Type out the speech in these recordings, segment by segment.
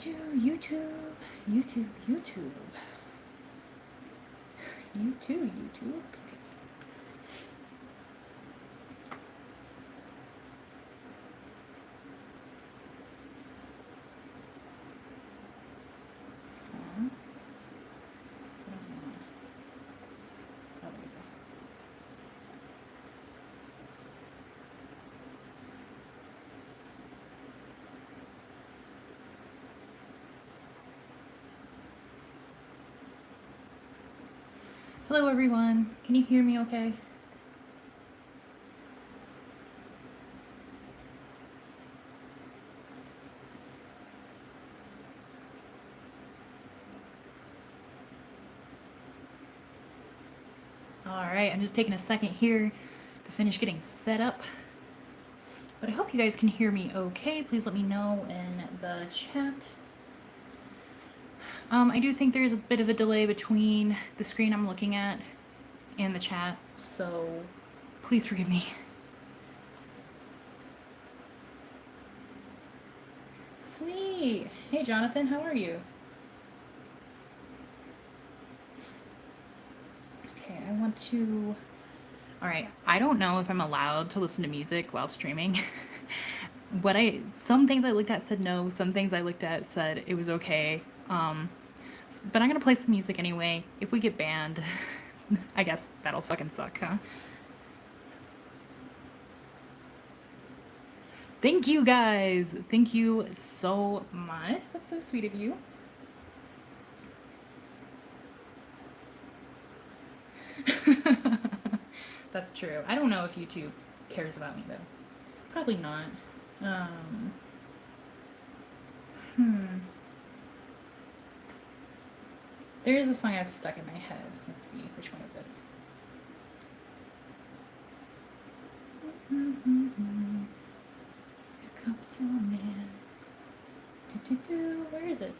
YouTube, YouTube, YouTube. YouTube. Okay. Hello everyone, can you hear me okay? Alright, I'm just taking a second here to finish getting set up. But I hope you guys can hear me okay. Please let me know in the chat. I do think there's a bit of a delay between the screen I'm looking at and the chat, so please forgive me. Sweet! Hey Jonathan, how are you? Okay, I want to... Alright, I don't know if I'm allowed to listen to music while streaming. Some things I looked at said no, some things I looked at said it was okay. But I'm gonna play some music anyway. If we get banned, I guess that'll fucking suck, huh? Thank you guys! Thank you so much. That's so sweet of you. That's true. I don't know if YouTube cares about me though. Probably not. There is a song I've stuck in my head. Let's see, which one is it? Here comes your man. Where is it?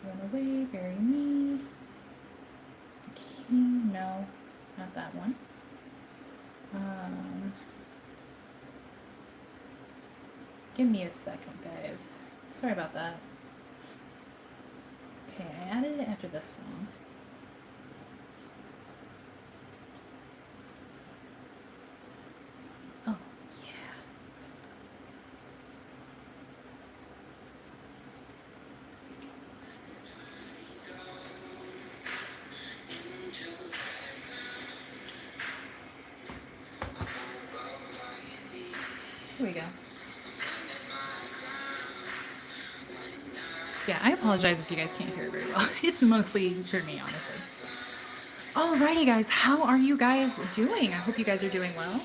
Run away, bury me. The king, no, not that one. Give me a second, guys. Sorry about that. Okay, I added it after this song. Oh, yeah. Here we go. Yeah, I apologize if you guys can't hear it very well. It's mostly for me, honestly. Alrighty, guys. How are you guys doing? I hope you guys are doing well.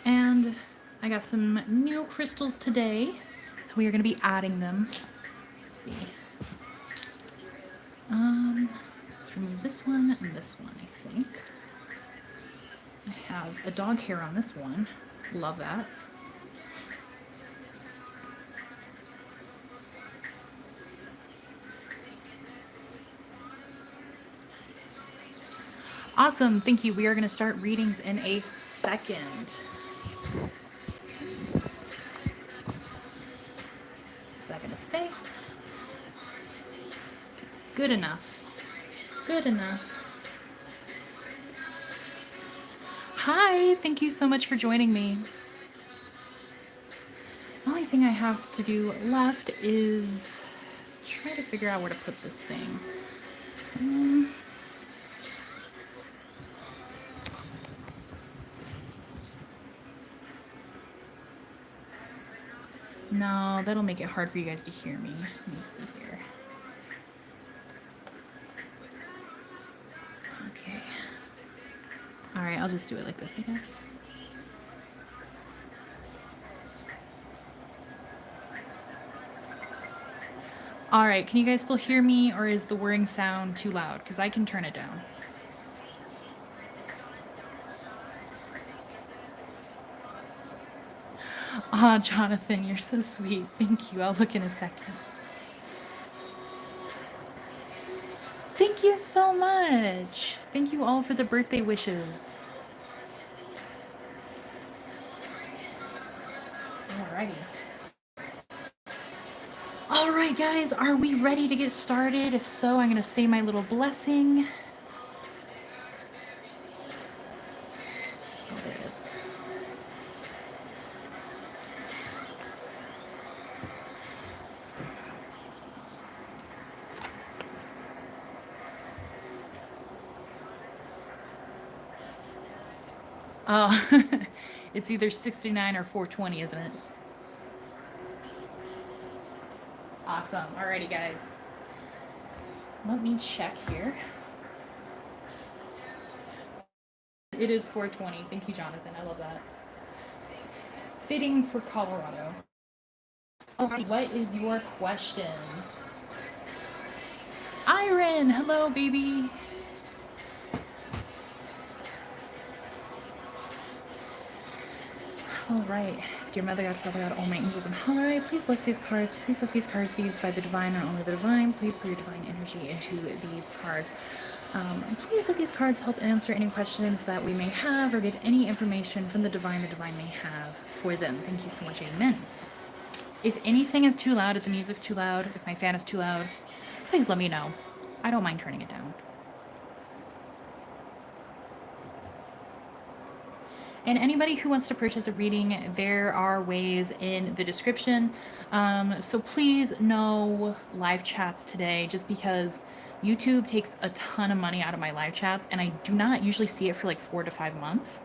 And I got some new crystals today, so we are going to be adding them. Let's see. Let's remove this one and this one, I think. I have a dog hair on this one. Love that. Awesome, thank you. We are going to start readings in a second. Oops. Is that going to stay? Good enough. Good enough. Hi, thank you so much for joining me. The only thing I have to do left is try to figure out where to put this thing. No, that'll make it hard for you guys to hear me. Let me see here. Okay. Alright, I'll just do it like this, I guess. Alright, can you guys still hear me, or is the whirring sound too loud? Because I can turn it down. Ah, Jonathan, you're so sweet. Thank you. I'll look in a second. Thank you so much. Thank you all for the birthday wishes. Alrighty. All right, guys, are we ready to get started? If so, I'm going to say my little blessing. Oh, there it is. Oh, it's either 69 or 420, isn't it? Awesome. Alrighty, guys. Let me check here. It is 420. Thank you, Jonathan. I love that. Fitting for Colorado. Alright, what is your question? Iron! Hello, baby! Alright. Dear Mother God, Father God, all my angels in high, please bless these cards. Please let these cards be used by the divine and only the divine. Please put your divine energy into these cards. Please let these cards help answer any questions that we may have or give any information from the divine may have for them. Thank you so much. Amen. If anything is too loud, if the music's too loud, if my fan is too loud, please let me know. I don't mind turning it down. And anybody who wants to purchase a reading, there are ways in the description. So please no live chats today, just because YouTube takes a ton of money out of my live chats, and I do not usually see it for like 4 to 5 months.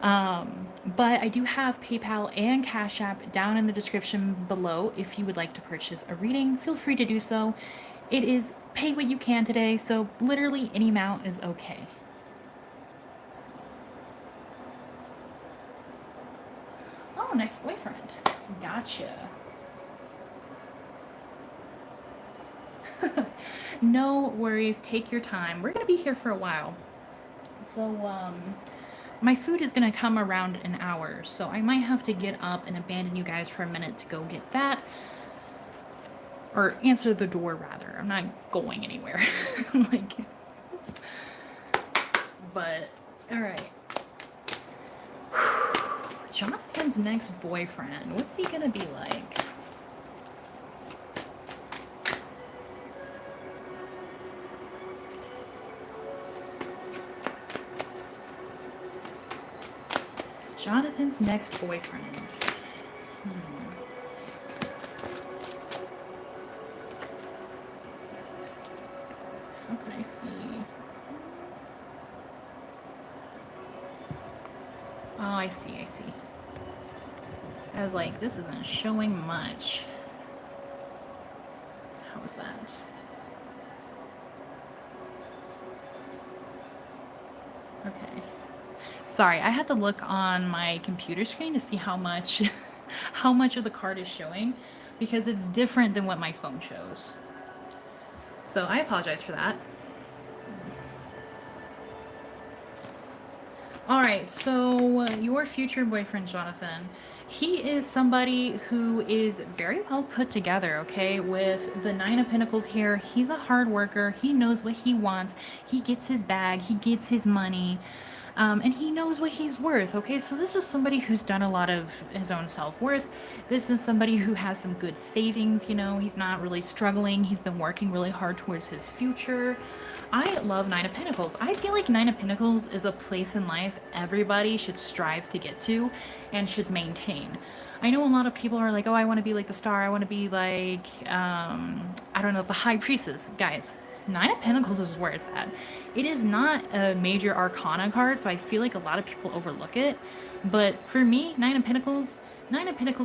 But I do have PayPal and Cashapp down in the description below. If you would like to purchase a reading, feel free to do so. It is pay what you can today, so literally any amount is okay. Oh, next boyfriend. Gotcha. No worries. Take your time. We're going to be here for a while. So, my food is going to come around an hour, so I might have to get up and abandon you guys for a minute to go get that. Or answer the door, rather. I'm not going anywhere. But, alright. Jonathan's next boyfriend. What's he gonna be like? Jonathan's next boyfriend. How can I see? Oh, I see. I was like, this isn't showing much. How was that? Okay. Sorry, I had to look on my computer screen to see how much how much of the card is showing, because it's different than what my phone shows. So I apologize for that. Alright, so your future boyfriend, Jonathan, he is somebody who is very well put together, okay? With the 9 of Pentacles here, he's a hard worker. He knows what he wants. He gets his bag. He gets his money. And he knows what he's worth, okay? So this is somebody who's done a lot of his own self-worth. This is somebody who has some good savings, you know? He's not really struggling. He's been working really hard towards his future. I love 9 of Pentacles. I feel like 9 of Pentacles is a place in life everybody should strive to get to and should maintain. I know a lot of people are like, oh, I want to be like the star. I want to be like, I don't know, the high priestess. Guys, 9 of Pentacles is where it's at. It is not a major arcana card, so I feel like a lot of people overlook it. But for me, 9 of Pentacles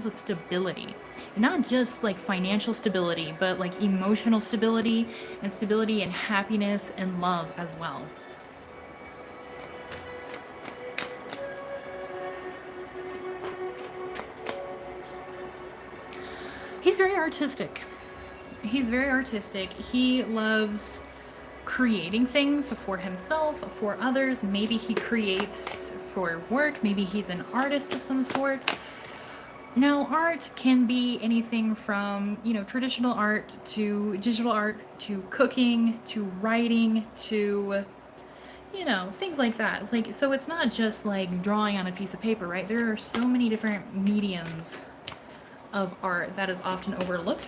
is stability. Not just like financial stability, but like emotional stability and stability and happiness and love as well. He's very artistic. He loves creating things for himself, for others. Maybe he creates for work. Maybe he's an artist of some sort. Now, art can be anything from, you know, traditional art to digital art to cooking to writing to, you know, things like that. Like, so it's not just like drawing on a piece of paper, right? There are so many different mediums of art that is often overlooked.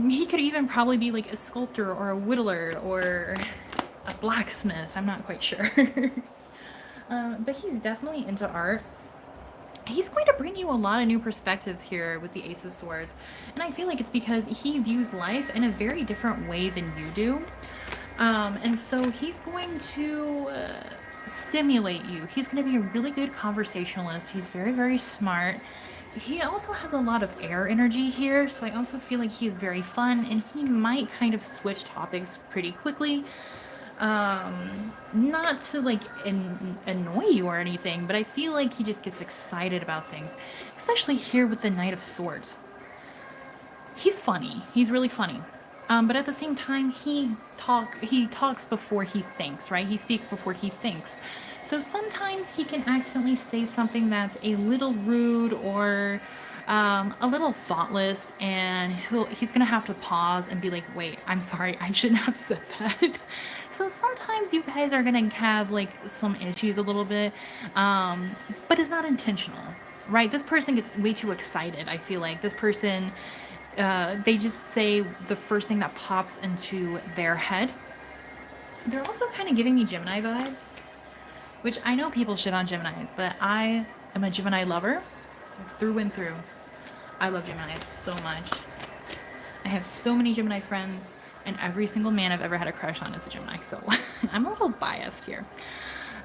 He could even probably be like a sculptor or a whittler or a blacksmith. I'm not quite sure. But he's definitely into art. He's going to bring you a lot of new perspectives here with the Ace of Swords. And I feel like it's because he views life in a very different way than you do. And so he's going to stimulate you. He's going to be a really good conversationalist. He's very, very smart. He also has a lot of air energy here, so I also feel like he's very fun, and he might kind of switch topics pretty quickly. Not to like annoy you or anything, but I feel like he just gets excited about things, especially here with the Knight of Swords. He's funny. He's really funny. But at the same time, he talks before he thinks, right? He speaks before he thinks. So sometimes he can accidentally say something that's a little rude or a little thoughtless, and he's gonna have to pause and be like, wait, I'm sorry, I shouldn't have said that. So sometimes you guys are gonna have like some issues a little bit, but it's not intentional, right? This person gets way too excited. I feel like this person, they just say the first thing that pops into their head. They're also kind of giving me Gemini vibes, which I know people shit on Geminis, but I am a Gemini lover through and through. I love Geminis so much. I have so many Gemini friends, and every single man I've ever had a crush on is a Gemini, so I'm a little biased here.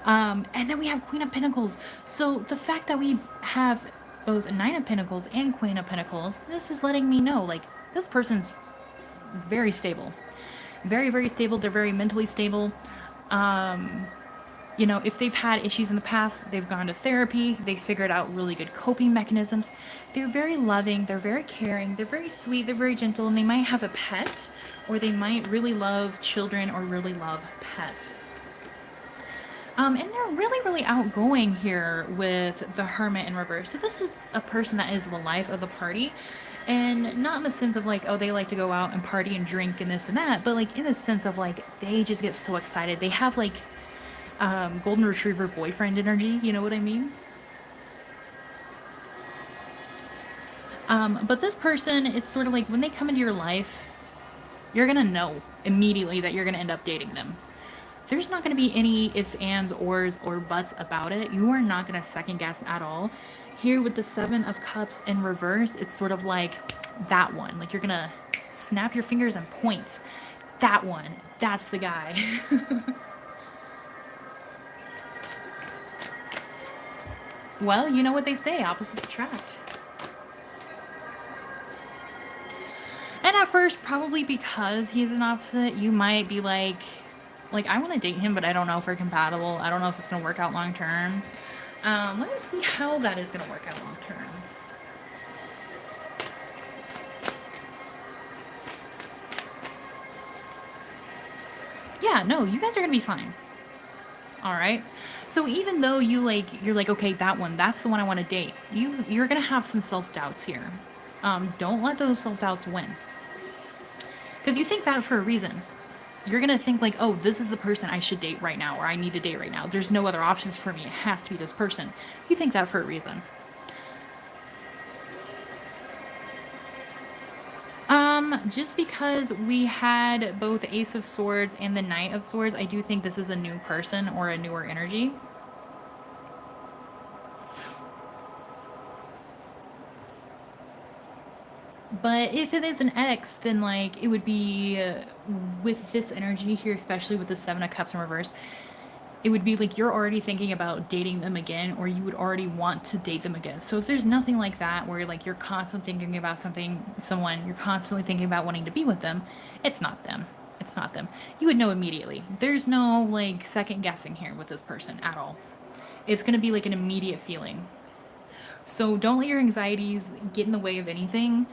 And then we have Queen of Pentacles. So the fact that we have both Nine of Pentacles and Queen of Pentacles, this is letting me know, like, this person's very stable. Very, very stable. They're very mentally stable. You know, if they've had issues in the past, they've gone to therapy, they figured out really good coping mechanisms. They're very loving, they're very caring, they're very sweet, they're very gentle, and they might have a pet, or they might really love children or really love pets. And they're really, really outgoing here with the Hermit in reverse. So this is a person that is the life of the party. And not in the sense of like, oh, they like to go out and party and drink and this and that, but like in the sense of like, they just get so excited. They have like golden retriever boyfriend energy, you know what I mean? But this person, it's sort of like when they come into your life, you're gonna know immediately that you're gonna end up dating them. There's not gonna be any ifs, ands, ors, or buts about it. You are not gonna second guess at all. Here with the Seven of Cups in reverse, it's sort of like that one. Like you're gonna snap your fingers and point. That one, that's the guy. Well, you know what they say, opposites attract. And at first, probably because he's an opposite, you might be like, I want to date him, but I don't know if we're compatible. I don't know if it's going to work out long term. Let me see how that is going to work out long term. Yeah, no, you guys are going to be fine. All right. So even though you're like, okay, that one, that's the one I want to date. You're going to have some self-doubts here. Don't let those self-doubts win. Because you think that for a reason. You're going to think like, oh, this is the person I should date right now, or I need to date right now. There's no other options for me. It has to be this person. You think that for a reason. Just because we had both Ace of Swords and the Knight of Swords, I do think this is a new person or a newer energy. But if it is an X, then like it would be with this energy here, especially with the Seven of Cups in reverse, it would be like you're already thinking about dating them again, or you would already want to date them again. So if there's nothing like that where like you're constantly thinking about someone, you're constantly thinking about wanting to be with them, it's not them. It's not them. You would know immediately. There's no like second guessing here with this person at all. It's going to be like an immediate feeling. So don't let your anxieties get in the way of anything,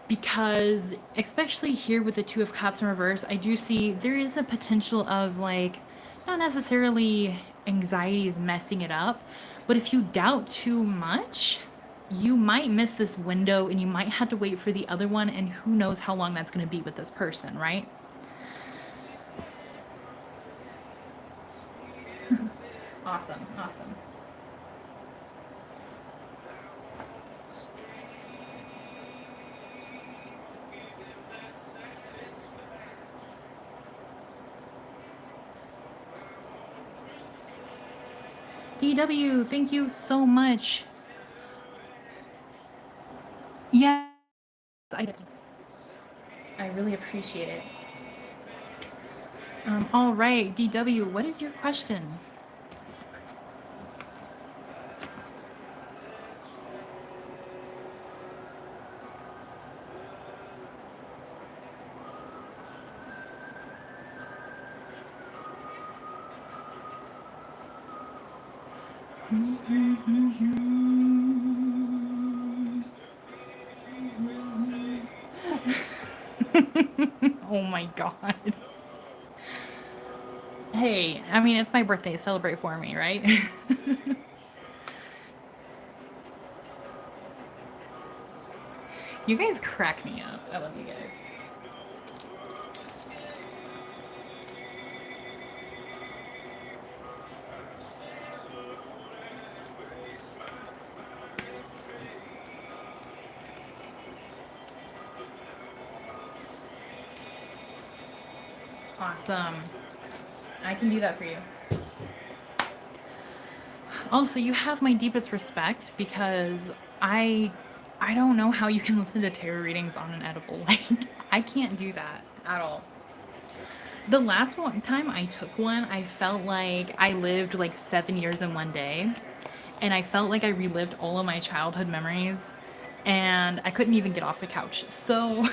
because especially here with the Two of Cups in reverse, I do see there is a potential of like, not necessarily anxiety is messing it up, but if you doubt too much, you might miss this window and you might have to wait for the other one, and who knows how long that's going to be with this person, right? Awesome, awesome. DW, thank you so much. Yeah, I really appreciate it. All right, DW, what is your question? Oh my god. Hey, I mean, it's my birthday. Celebrate for me, right? You guys crack me up. I love you guys. Awesome. I can do that for you. Also, you have my deepest respect because I don't know how you can listen to tarot readings on an edible. Like, I can't do that at all. The last one time I took one, I felt like I lived like 7 years in one day, and I felt like I relived all of my childhood memories, and I couldn't even get off the couch. So,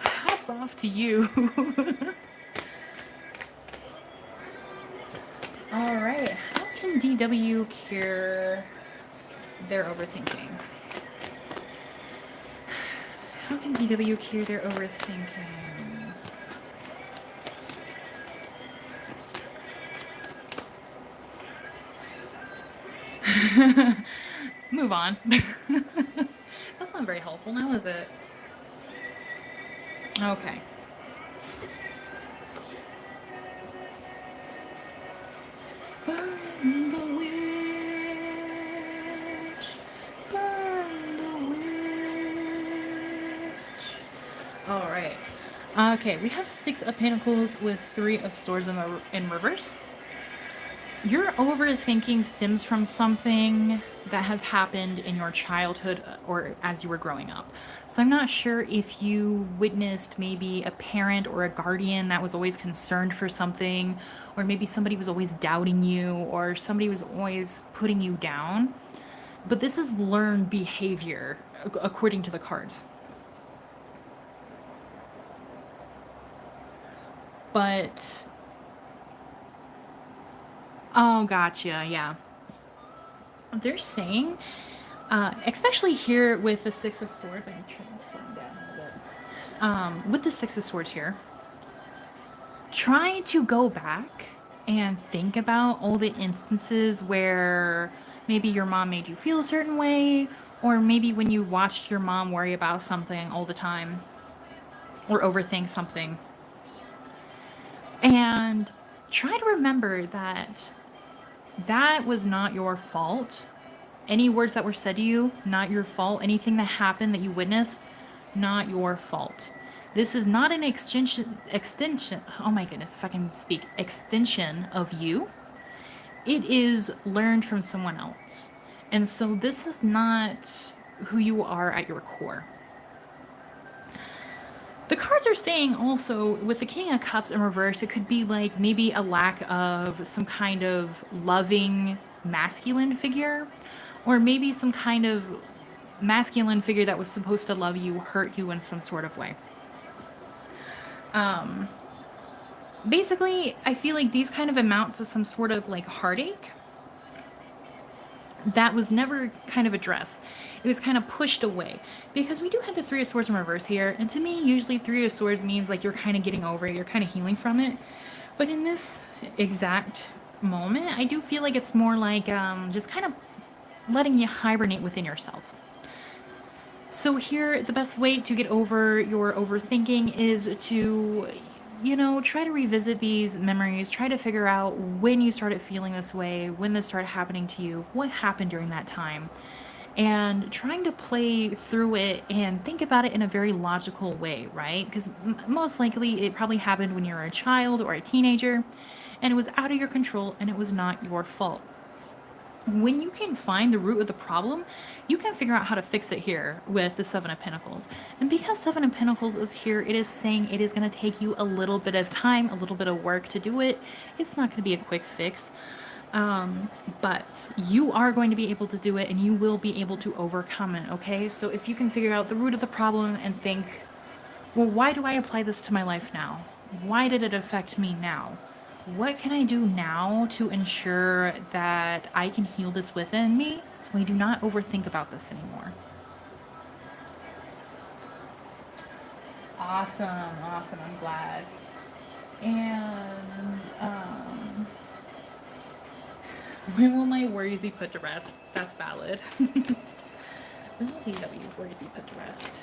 hats off to you. All right, how can DW cure their overthinking? How can DW cure their overthinking? Move on. That's not very helpful now, is it? Okay. Burn the witch. Burn the witch. All right. Okay, we have 6 of Pentacles with 3 of Swords in reverse. Your overthinking stems from something that has happened in your childhood or as you were growing up. So I'm not sure if you witnessed maybe a parent or a guardian that was always concerned for something, or maybe somebody was always doubting you, or somebody was always putting you down. But this is learned behavior according to the cards. But oh, gotcha. Yeah. They're saying, especially here with the 6 of Swords, I can turn this sun down a little bit. With the 6 of Swords here, try to go back and think about all the instances where maybe your mom made you feel a certain way, or maybe when you watched your mom worry about something all the time or overthink something. And try to remember that that was not your fault. Any words that were said to you, not your fault. Anything that happened that you witnessed, not your fault. This is not an extension, oh my goodness, if I can speak, extension of you. It is learned from someone else. And so this is not who you are at your core. The cards are saying also with the King of Cups in reverse, it could be like maybe a lack of some kind of loving masculine figure, or maybe some kind of masculine figure that was supposed to love you hurt you in some sort of way. Basically, I feel like these kind of amount to some sort of like heartache that was never kind of addressed. It was kind of pushed away because we do have the 3 of Swords in reverse here, and to me usually 3 of Swords means like you're kind of getting over it, you're kind of healing from it. But in this exact moment, I do feel like it's more like just kind of letting you hibernate within yourself. So here, the best way to get over your overthinking is to, try to revisit these memories, try to figure out when you started feeling this way, when this started happening to you, what happened during that time, and trying to play through it and think about it in a very logical way, right? Because most likely it probably happened when you were a child or a teenager, and it was out of your control and it was not your fault. When you can find the root of the problem, you can figure out how to fix it here with the Seven of Pentacles. And because Seven of Pentacles is here, it is saying it is going to take you a little bit of time, a little bit of work to do it. It's not going to be a quick fix. But you are going to be able to do it and you will be able to overcome it, okay? So if you can figure out the root of the problem and think, well, why do I apply this to my life now? Why did it affect me now? What can I do now to ensure that I can heal this within me so I do not overthink about this anymore? Awesome, awesome. I'm glad. And when will my worries be put to rest? That's valid. When will DW's worries be put to rest?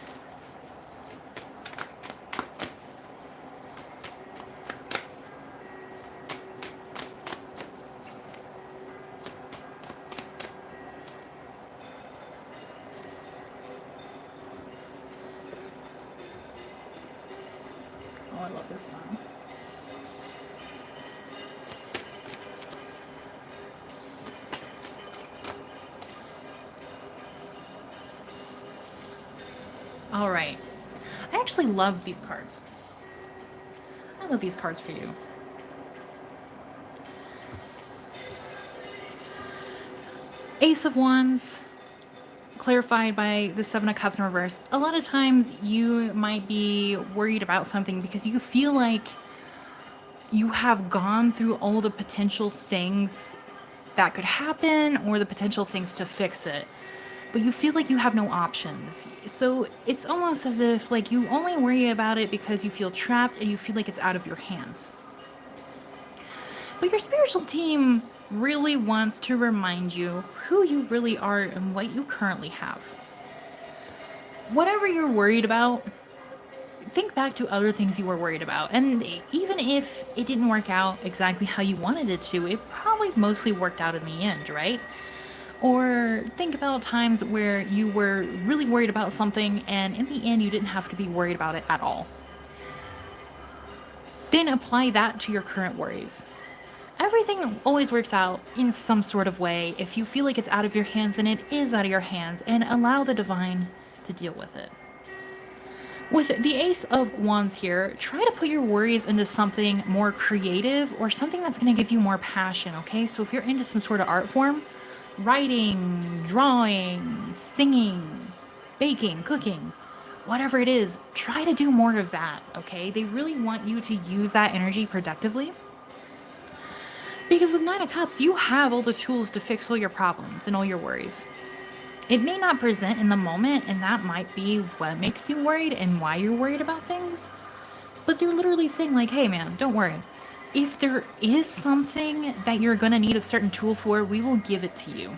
Oh, I love this song. All right. I actually love these cards. I love these cards for you. Ace of Wands, clarified by the Seven of Cups in reverse. A lot of times you might be worried about something because you feel like you have gone through all the potential things that could happen or the potential things to fix it, but you feel like you have no options. So it's almost as if like you only worry about it because you feel trapped and you feel like it's out of your hands. But your spiritual team really wants to remind you who you really are and what you currently have. Whatever you're worried about, think back to other things you were worried about. And even if it didn't work out exactly how you wanted it to, it probably mostly worked out in the end, right? Or think about times where you were really worried about something and in the end you didn't have to be worried about it at all. Then apply that to your current worries. Everything always works out in some sort of way. If you feel like it's out of your hands, then it is out of your hands, and allow the divine to deal with it. With the Ace of Wands here, try to put your worries into something more creative or something that's going to give you more passion, okay? So if you're into some sort of art form, writing, drawing, singing, baking, cooking, whatever it is, try to do more of that, okay? They really want you to use that energy productively. Because with Nine of Cups, you have all the tools to fix all your problems and all your worries. It may not present in the moment, and that might be what makes you worried and why you're worried about things. But they're literally saying like, hey man, don't worry. If there is something that you're going to need a certain tool for, we will give it to you.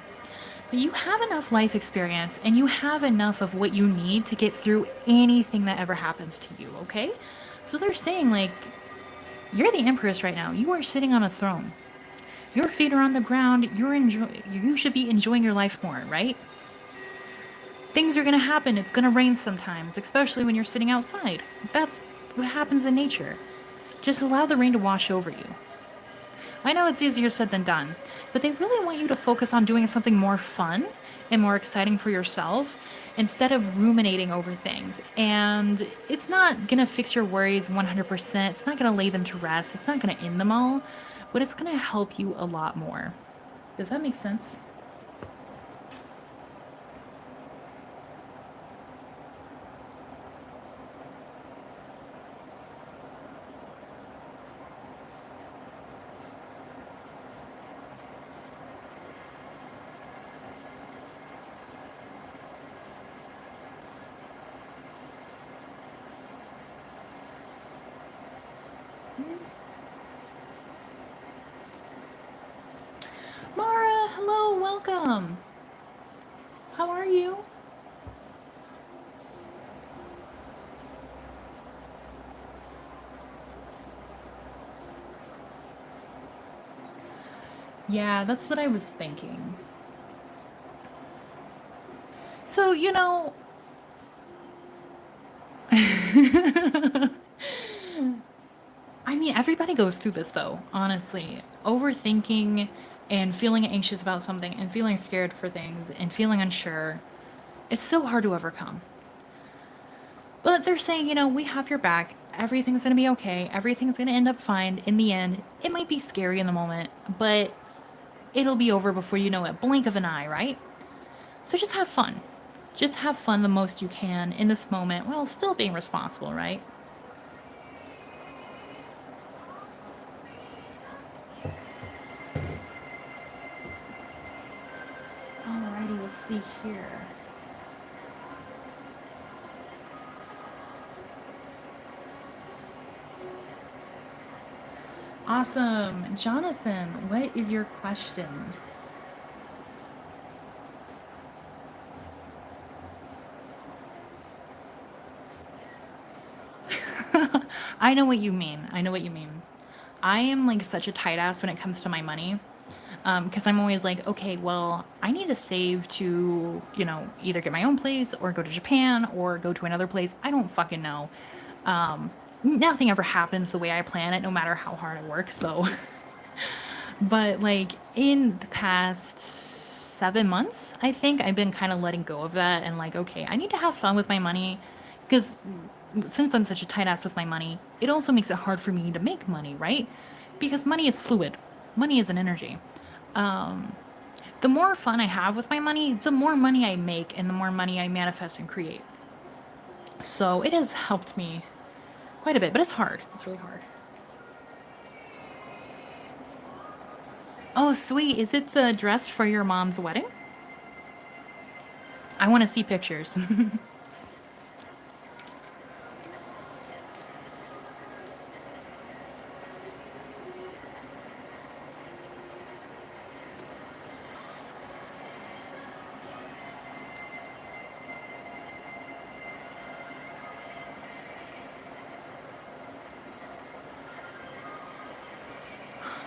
But you have enough life experience and you have enough of what you need to get through anything that ever happens to you, okay? So they're saying like, you're the Empress right now. You are sitting on a throne. Your feet are on the ground. You should be enjoying your life more, right? Things are going to happen. It's going to rain sometimes, especially when you're sitting outside. That's what happens in nature. Just allow the rain to wash over you. I know it's easier said than done, but they really want you to focus on doing something more fun and more exciting for yourself instead of ruminating over things. And it's not going to fix your worries 100%. It's not going to lay them to rest. It's not going to end them all, but it's going to help you a lot more. Does that make sense? Mara, hello, welcome. How are you? Yeah, that's what I was thinking. So, you know, I mean, everybody goes through this though, honestly. Overthinking and feeling anxious about something and feeling scared for things and feeling unsure. It's so hard to overcome. But they're saying, you know, we have your back. Everything's going to be okay. Everything's going to end up fine in the end. It might be scary in the moment, but it'll be over before you know it. Blink of an eye, right? So just have fun. Just have fun the most you can in this moment while still being responsible, right? Alrighty, let's see here. Awesome. Jonathan, what is your question? I know what you mean. I know what you mean. I am like such a tight ass when it comes to my money. Because I'm always like, okay, well, I need to save to, you know, either get my own place or go to Japan or go to another place. I don't fucking know. Nothing ever happens the way I plan it, no matter how hard I work. So, but like in the past 7 months, I think I've been kind of letting go of that and like, okay, I need to have fun with my money because since I'm such a tight ass with my money, it also makes it hard for me to make money, right? Because money is fluid, money is an energy. The more fun I have with my money, the more money I make and the more money I manifest and create. So it has helped me quite a bit, but it's hard. It's really hard. Oh, sweet. Is it the dress for your mom's wedding? I want to see pictures.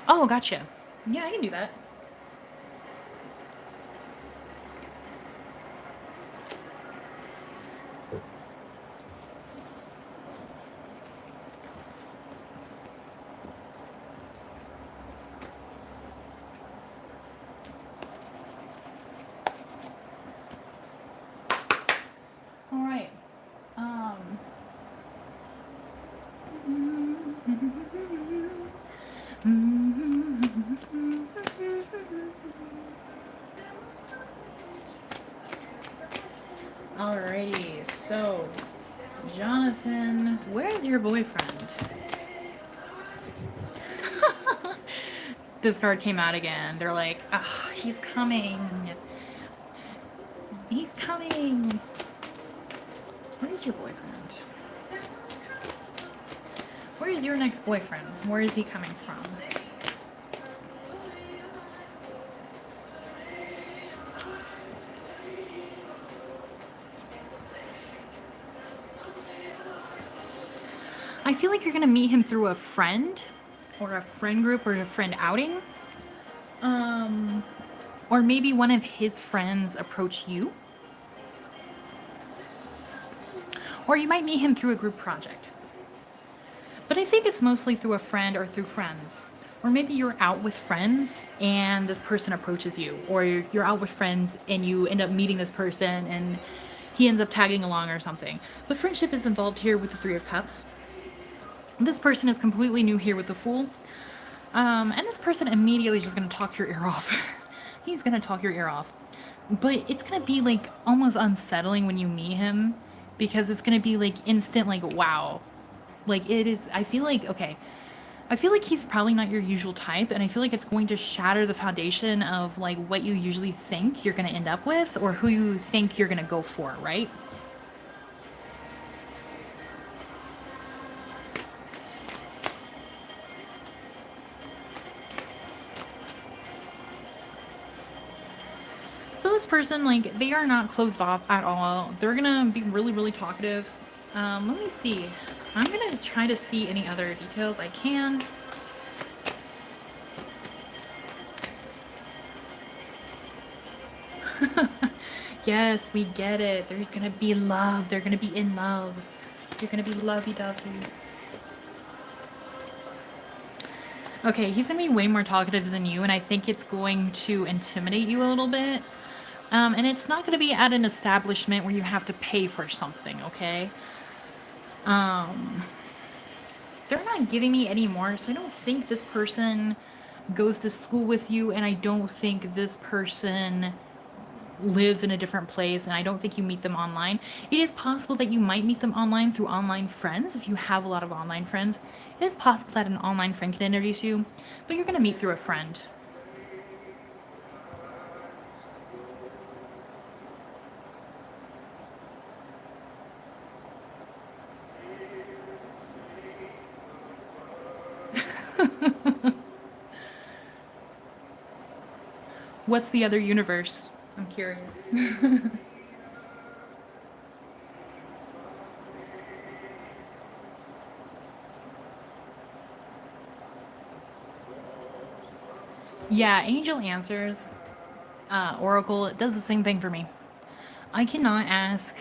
Oh, gotcha. Yeah, I can do that. All right. Um. Alrighty. So, Jonathan, where's your boyfriend? This card came out again. They're like, ah, he's coming. He's coming. Where is your boyfriend? Where is your next boyfriend? Where is he coming from? I feel like you're gonna meet him through a friend or a friend group or a friend outing. Or maybe one of his friends approach you. Or you might meet him through a group project. But I think it's mostly through a friend or through friends. Or maybe you're out with friends and this person approaches you. Or you're out with friends and you end up meeting this person and he ends up tagging along or something. But friendship is involved here with the Three of Cups. This person is completely new here with the Fool. And this person immediately is just going to talk your ear off. He's going to talk your ear off. But it's going to be like almost unsettling when you meet him because it's going to be like instant, like, wow. Like it is, I feel like, okay. I feel like he's probably not your usual type, and I feel like it's going to shatter the foundation of like what you usually think you're going to end up with or who you think you're going to go for, right? So this person, like, they are not closed off at all. They're gonna be really, really talkative. Let me see. I'm gonna try to see any other details I can. Yes, we get it. There's gonna be love. They're gonna be in love. You're gonna be lovey-dovey. Okay, he's gonna be way more talkative than you, and I think it's going to intimidate you a little bit. And it's not gonna be at an establishment where you have to pay for something, okay? They're not giving me any more, so I don't think this person goes to school with you, and I don't think this person lives in a different place, and I don't think you meet them online. It is possible that you might meet them online through online friends if you have a lot of online friends. It is possible that an online friend can introduce you, but you're going to meet through a friend. What's the other universe? I'm curious. Yeah, Angel Answers, Oracle, it does the same thing for me. I cannot ask,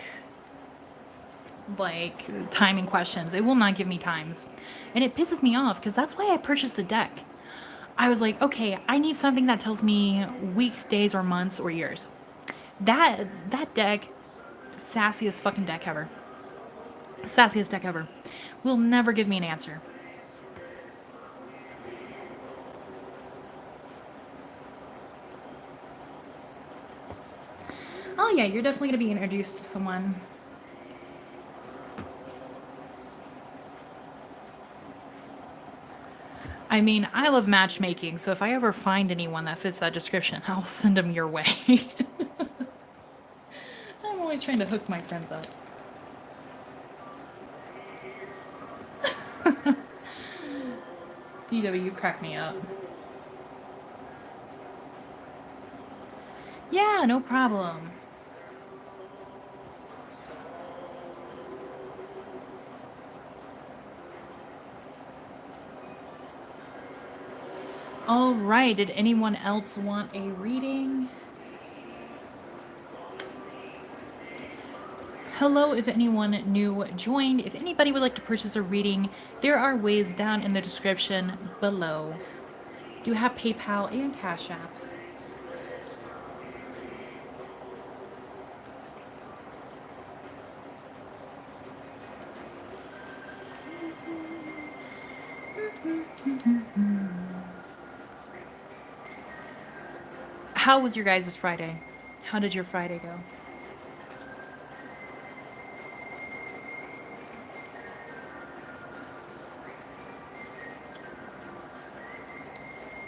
like, timing questions. It will not give me times. And it pisses me off, because that's why I purchased the deck. I was like, okay, I need something that tells me weeks, days, or months, or years. That deck, sassiest fucking deck ever. Sassiest deck ever. Will never give me an answer. Oh yeah, you're definitely gonna be introduced to someone. I mean, I love matchmaking, so if I ever find anyone that fits that description, I'll send them your way. I'm always trying to hook my friends up. DW, crack me up. Yeah, no problem. All right, did anyone else want a reading? Hello, if anyone new joined. If anybody would like to purchase a reading, there are ways down in the description below. Do have PayPal and Cashapp. How was your guys' Friday? How did your Friday go?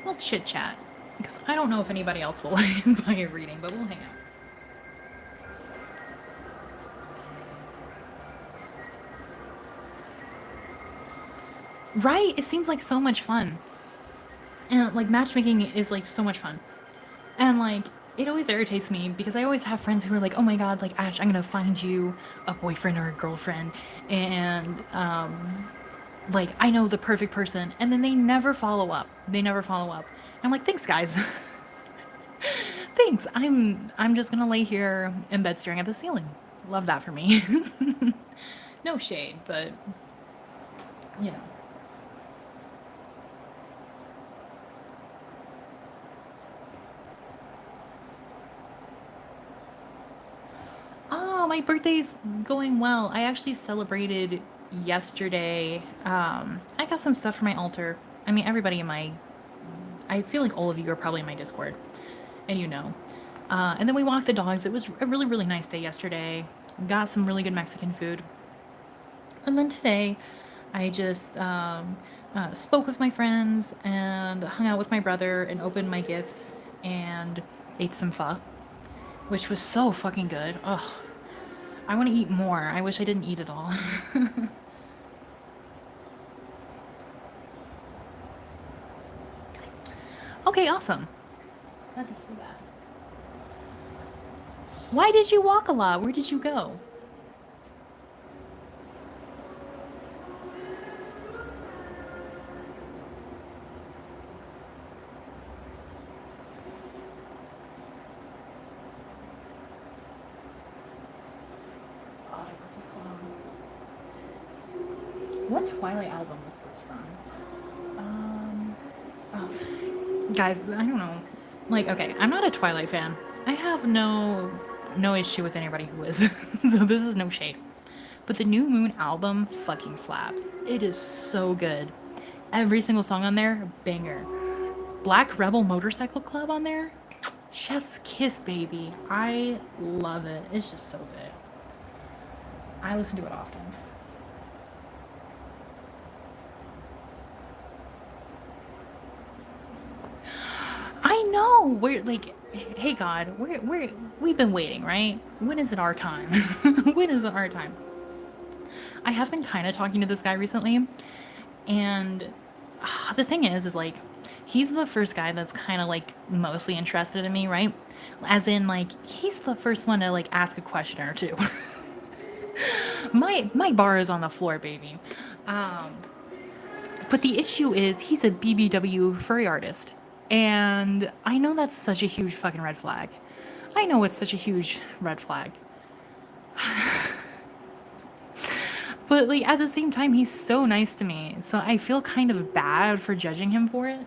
We'll chit chat, because I don't know if anybody else will buy a reading, but we'll hang out. Right? It seems like so much fun. And like matchmaking is like so much fun. And like it always irritates me because I always have friends who are like, "Oh my god, like Ash, I'm going to find you a boyfriend or a girlfriend." And like I know the perfect person, and then they never follow up. They never follow up. And I'm like, "Thanks, guys." Thanks. I'm just going to lay here in bed staring at the ceiling. Love that for me. No shade, but you know. Oh, my birthday's going well. I actually celebrated yesterday. I got some stuff for my altar. I mean, everybody in my... I feel like all of you are probably in my Discord, and you know. And then we walked the dogs. It was a really, really nice day yesterday. Got some really good Mexican food. And then today, I just spoke with my friends and hung out with my brother and opened my gifts and ate some pho, which was so fucking good. Ugh. I want to eat more. I wish I didn't eat it all. Okay, awesome. Glad to hear that. Why did you walk a lot? Where did you go? Oh, I love this song. What Twilight album was this from? Oh, guys, I don't know. Like, okay, I'm not a Twilight fan. I have no issue with anybody who is, so this is no shade. But the New Moon album fucking slaps. It is so good. Every single song on there, banger. Black Rebel Motorcycle Club on there, Chef's Kiss, baby. I love it. It's just so good. I listen to it often. I know. We're like, hey God, we've been waiting, right? When is it our time? When is it our time? I have been kind of talking to this guy recently, and the thing is like, he's the first guy that's kind of like mostly interested in me, right? As in, like, he's the first one to like ask a question or two. My bar is on the floor, baby. Um, but the issue is he's a BBW furry artist. And I know that's such a huge fucking red flag. I know it's such a huge red flag. But like at the same time, he's so nice to me. So I feel kind of bad for judging him for it.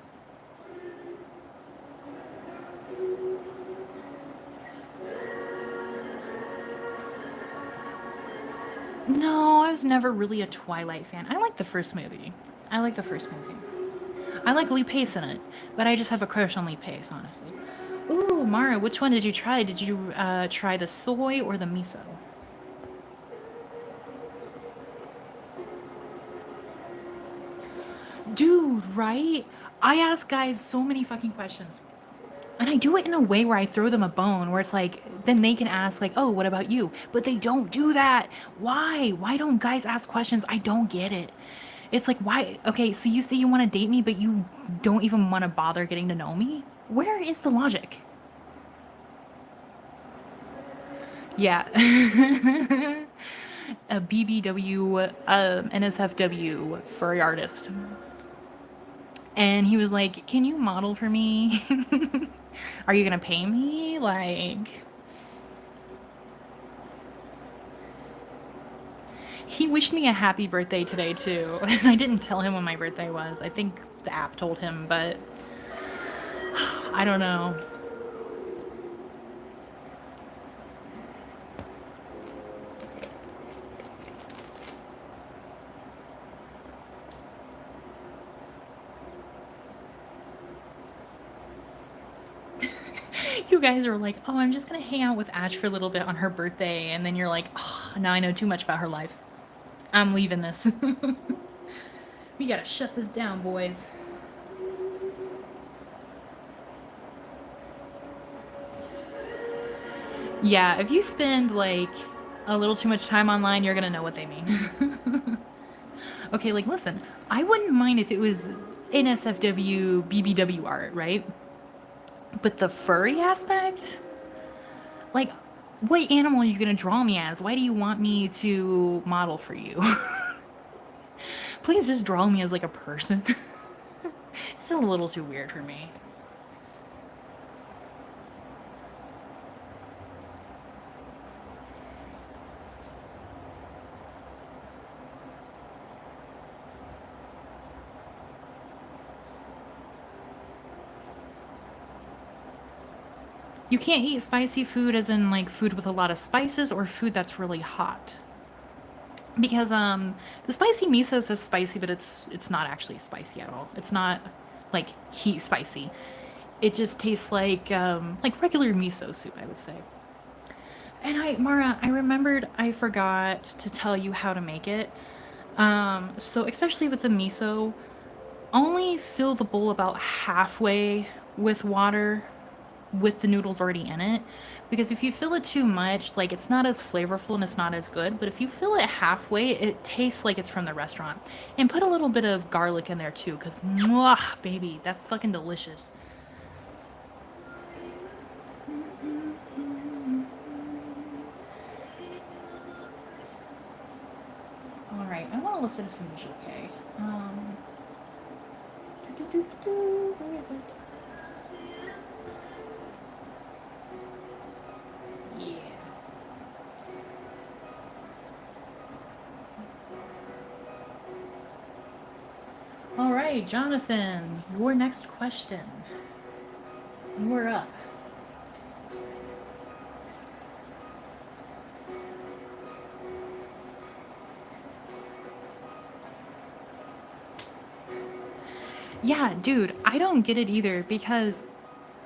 No, I was never really a Twilight fan. I like the first movie. I like the first movie. I like Lee Pace in it, but I just have a crush on Lee Pace, honestly. Ooh, Mara, which one did you try? Did you try the soy or the miso? Dude, right? I ask guys so many fucking questions. And I do it in a way where I throw them a bone, where it's like, then they can ask, like, oh, what about you? But they don't do that. Why? Why don't guys ask questions? I don't get it. It's like, why? Okay, so you say you want to date me, but you don't even want to bother getting to know me? Where is the logic? Yeah. A BBW, NSFW furry artist. And he was like, can you model for me? Are you gonna pay me? Like, he wished me a happy birthday today too. And I didn't tell him when my birthday was. I think the app told him, but I don't know. You guys are like, oh, I'm just gonna hang out with Ash for a little bit on her birthday, and then you're like, oh, now I know too much about her life. I'm leaving this. We gotta shut this down, boys. Yeah, if you spend like a little too much time online, you're gonna know what they mean. Okay, like listen, I wouldn't mind if it was NSFW, BBW art, right? But the furry aspect? Like, what animal are you gonna draw me as? Why do you want me to model for you? Please just draw me as like a person. It's a little too weird for me. You can't eat spicy food as in like food with a lot of spices or food that's really hot. Because the spicy miso says spicy, but it's not actually spicy at all. It's not like heat spicy. It just tastes like regular miso soup, I would say. And Mara, I remembered I forgot to tell you how to make it. So especially with the miso, only fill the bowl about halfway with water with the noodles already in it, because if you fill it too much, like it's not as flavorful and it's not as good. But if you fill it halfway, it tastes like it's from the restaurant. And put a little bit of garlic in there too, because mwah, baby, that's fucking delicious. all the citizens UK. Where is it? Yeah. All right, Jonathan, your next question. You're up. Yeah, dude, I don't get it either because,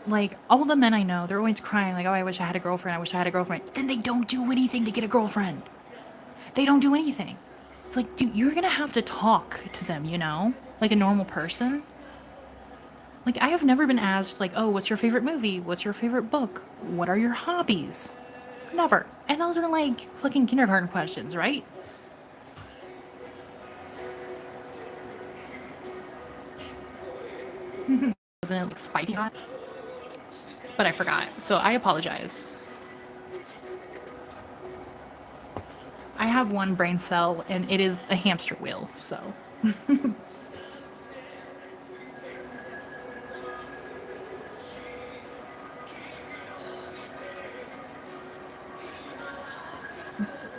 like, all the men I know, they're always crying, like, oh, I wish I had a girlfriend, I wish I had a girlfriend. Then they don't do anything to get a girlfriend. They don't do anything. It's like, dude, you're gonna have to talk to them, you know? Like a normal person. Like, I have never been asked, like, oh, what's your favorite movie? What's your favorite book? What are your hobbies? Never. And those are like fucking kindergarten questions, right? Wasn't it like spicy hot? But I forgot, so I apologize. I have one brain cell, and it is a hamster wheel, so.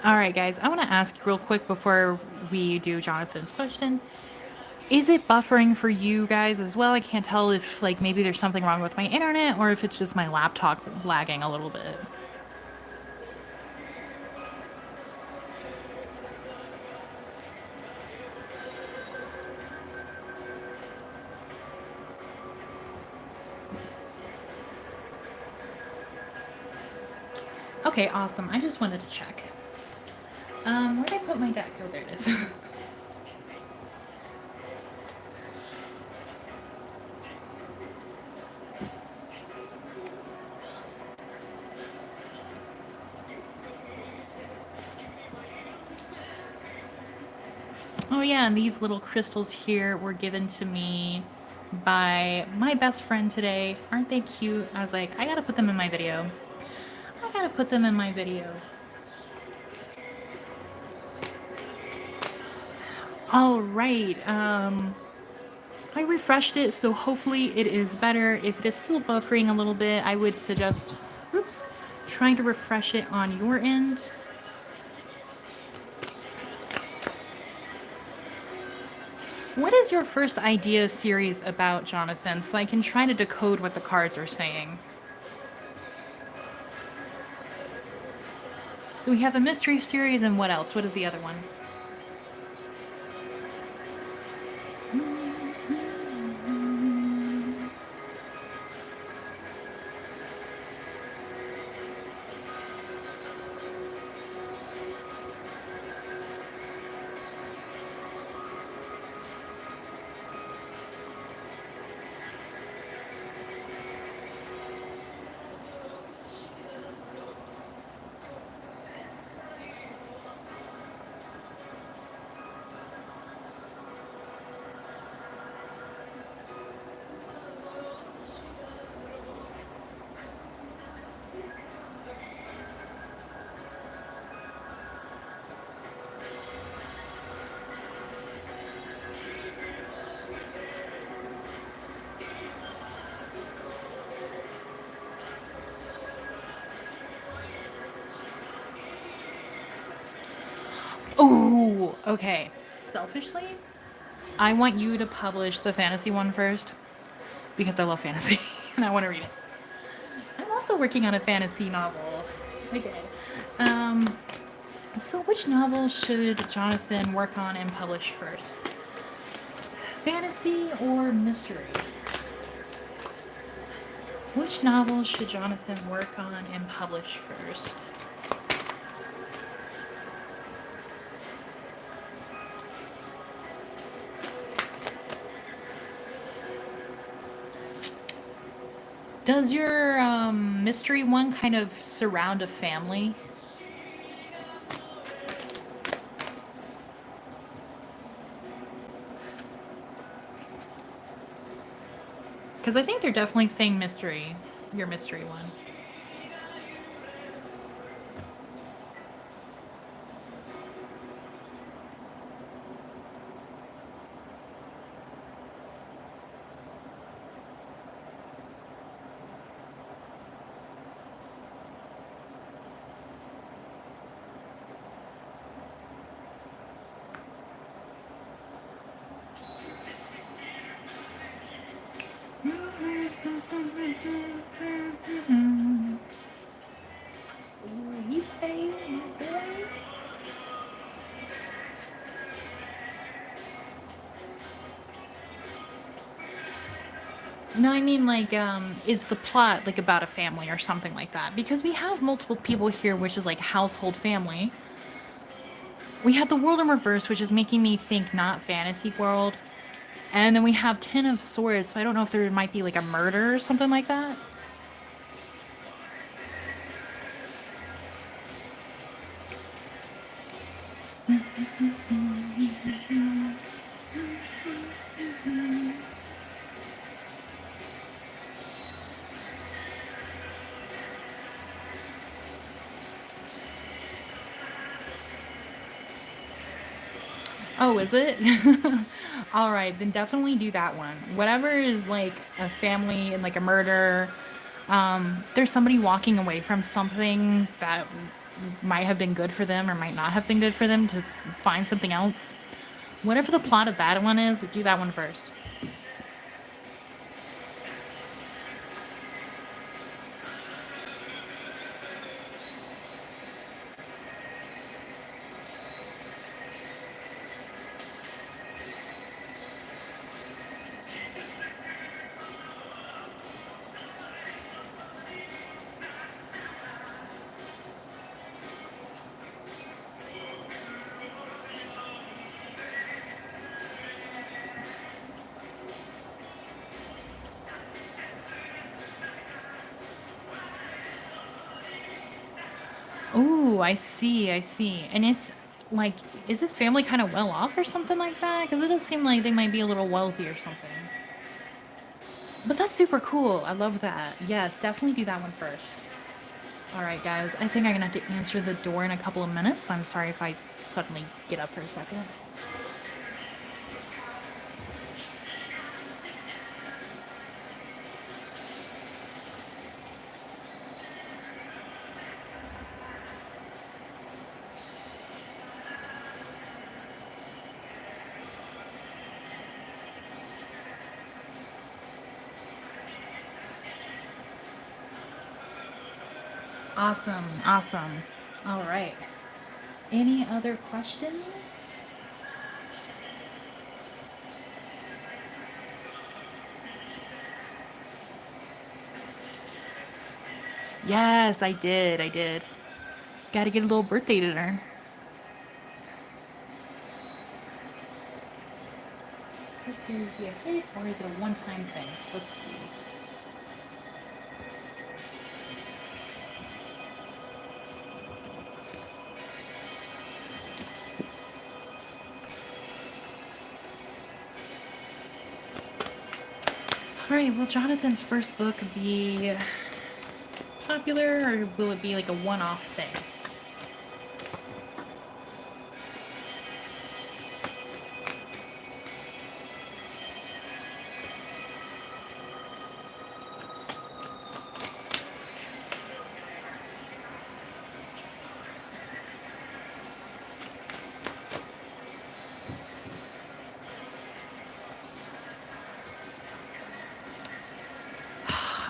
All right, guys, I want to ask real quick before we do Jonathan's question. Is it buffering for you guys as well? I can't tell if, like, maybe there's something wrong with my internet or if it's just my laptop lagging a little bit. Okay, awesome. I just wanted to check. Where did I put my deck? Oh, there it is. Oh yeah, and these little crystals here were given to me by my best friend today. Aren't they cute? I was like, I gotta put them in my video. I gotta put them in my video. All right. I refreshed it, so hopefully it is better. If it is still buffering a little bit, I would suggest, oops, trying to refresh it on your end. What is your first idea series about, Jonathan, so I can try to decode what the cards are saying? So we have a mystery series, and what else? What is the other one? Oh, okay. Selfishly, I want you to publish the fantasy one first because I love fantasy and I want to read it. I'm also working on a fantasy novel. Okay. So which novel should Jonathan work on and publish first? Fantasy or mystery? Which novel should Jonathan work on and publish first? Does your mystery one kind of surround a family? Because I think they're definitely saying mystery, your mystery one. No, I mean like, is the plot like about a family or something like that? Because we have multiple people here, which is like household family. We have the world in reverse, which is making me think not fantasy world. And then we have Ten of Swords, so I don't know if there might be like a murder or something like that. Oh, is it? All right, then definitely do that one. Whatever is like a family and like a murder. There's somebody walking away from something that might have been good for them or might not have been good for them to find something else. Whatever the plot of that one is, do that one first. Oh, I see, I see. And it's like, is this family kind of well off or something like that? Because it does seem like they might be a little wealthy or something. But that's super cool. I love that. Yes, definitely do that one first. All right, guys. I think I'm going to have to answer the door in a couple of minutes, so I'm sorry if I suddenly get up for a second. Awesome, awesome. All right. Any other questions? Yes, I did. I did. Got to get a little birthday dinner. First series be a hit, or is it a one-time thing? Let's see. All right. Will Jonathan's first book be popular, or will it be like a one-off thing?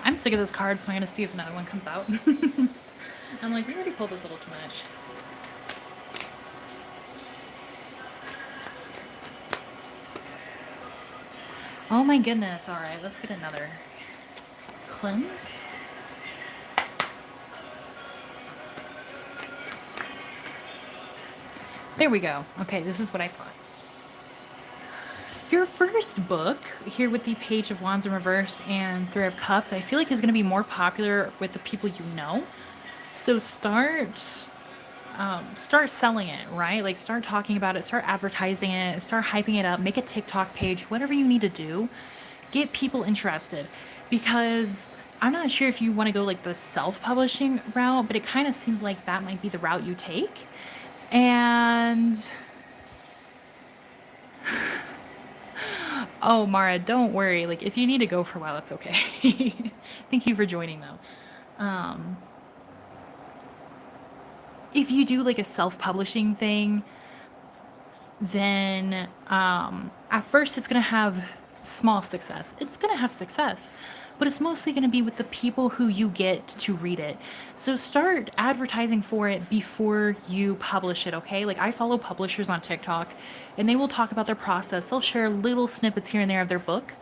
I'm sick of this card, so I'm gonna see if another one comes out. I'm like, we already pulled this a little too much. Oh my goodness. All right, let's get another cleanse. There we go. Okay, this is what I thought. Your first book, here with the Page of Wands in reverse and Three of Cups, I feel like is going to be more popular with the people you know. So start selling it, right? Like start talking about it, start advertising it, start hyping it up, make a TikTok page, whatever you need to do. Get people interested, because I'm not sure if you want to go like the self-publishing route, but it kind of seems like that might be the route you take. And oh, Mara, don't worry. Like, if you need to go for a while, that's okay. Thank you for joining, though. If you do like a self-publishing thing, then at first it's going to have small success. It's going to have success, but it's mostly going to be with the people who you get to read it. So start advertising for it before you publish it, okay? Like I follow publishers on TikTok, and they will talk about their process. They'll share little snippets here and there of their book.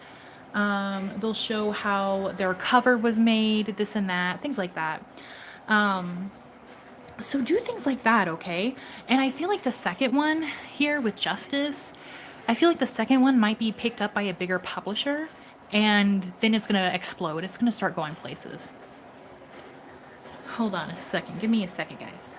They'll show how their cover was made, this and that, things like that. So do things like that, okay? And I feel like the second one here with Justice, I feel like the second one might be picked up by a bigger publisher, and then it's gonna explode. It's gonna start going places. Hold on a second. Give me a second, guys.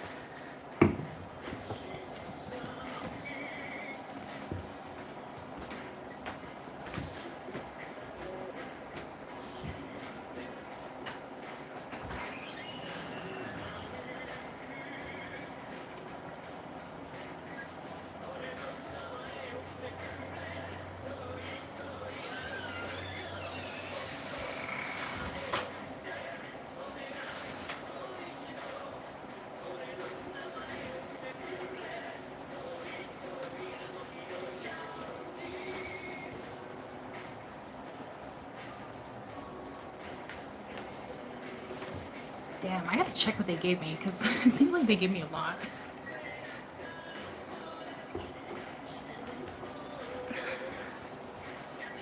Damn, I gotta check what they gave me, because it seems like they gave me a lot.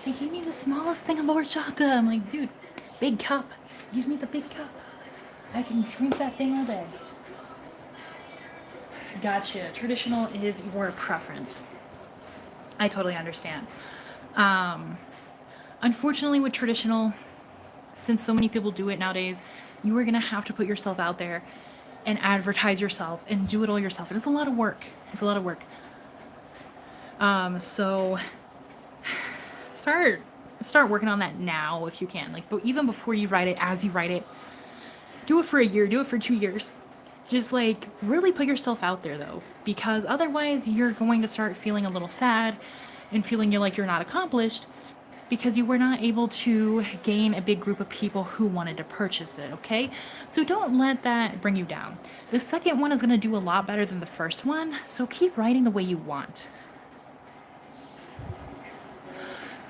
They gave me the smallest thing of horchata. I'm like, dude, big cup. Give me the big cup. I can drink that thing all day. Gotcha. Traditional is your preference. I totally understand. Unfortunately, with traditional, since so many people do it nowadays, you are going to have to put yourself out there and advertise yourself and do it all yourself. It is a lot of work. It's a lot of work. So start working on that now if you can. Like, but even before you write it, as you write it, do it for a year, do it for 2 years. Just like really put yourself out there though, because otherwise you're going to start feeling a little sad and feeling you're not accomplished because you were not able to gain a big group of people who wanted to purchase it, okay? So don't let that bring you down. The second one is going to do a lot better than the first one, so keep writing the way you want.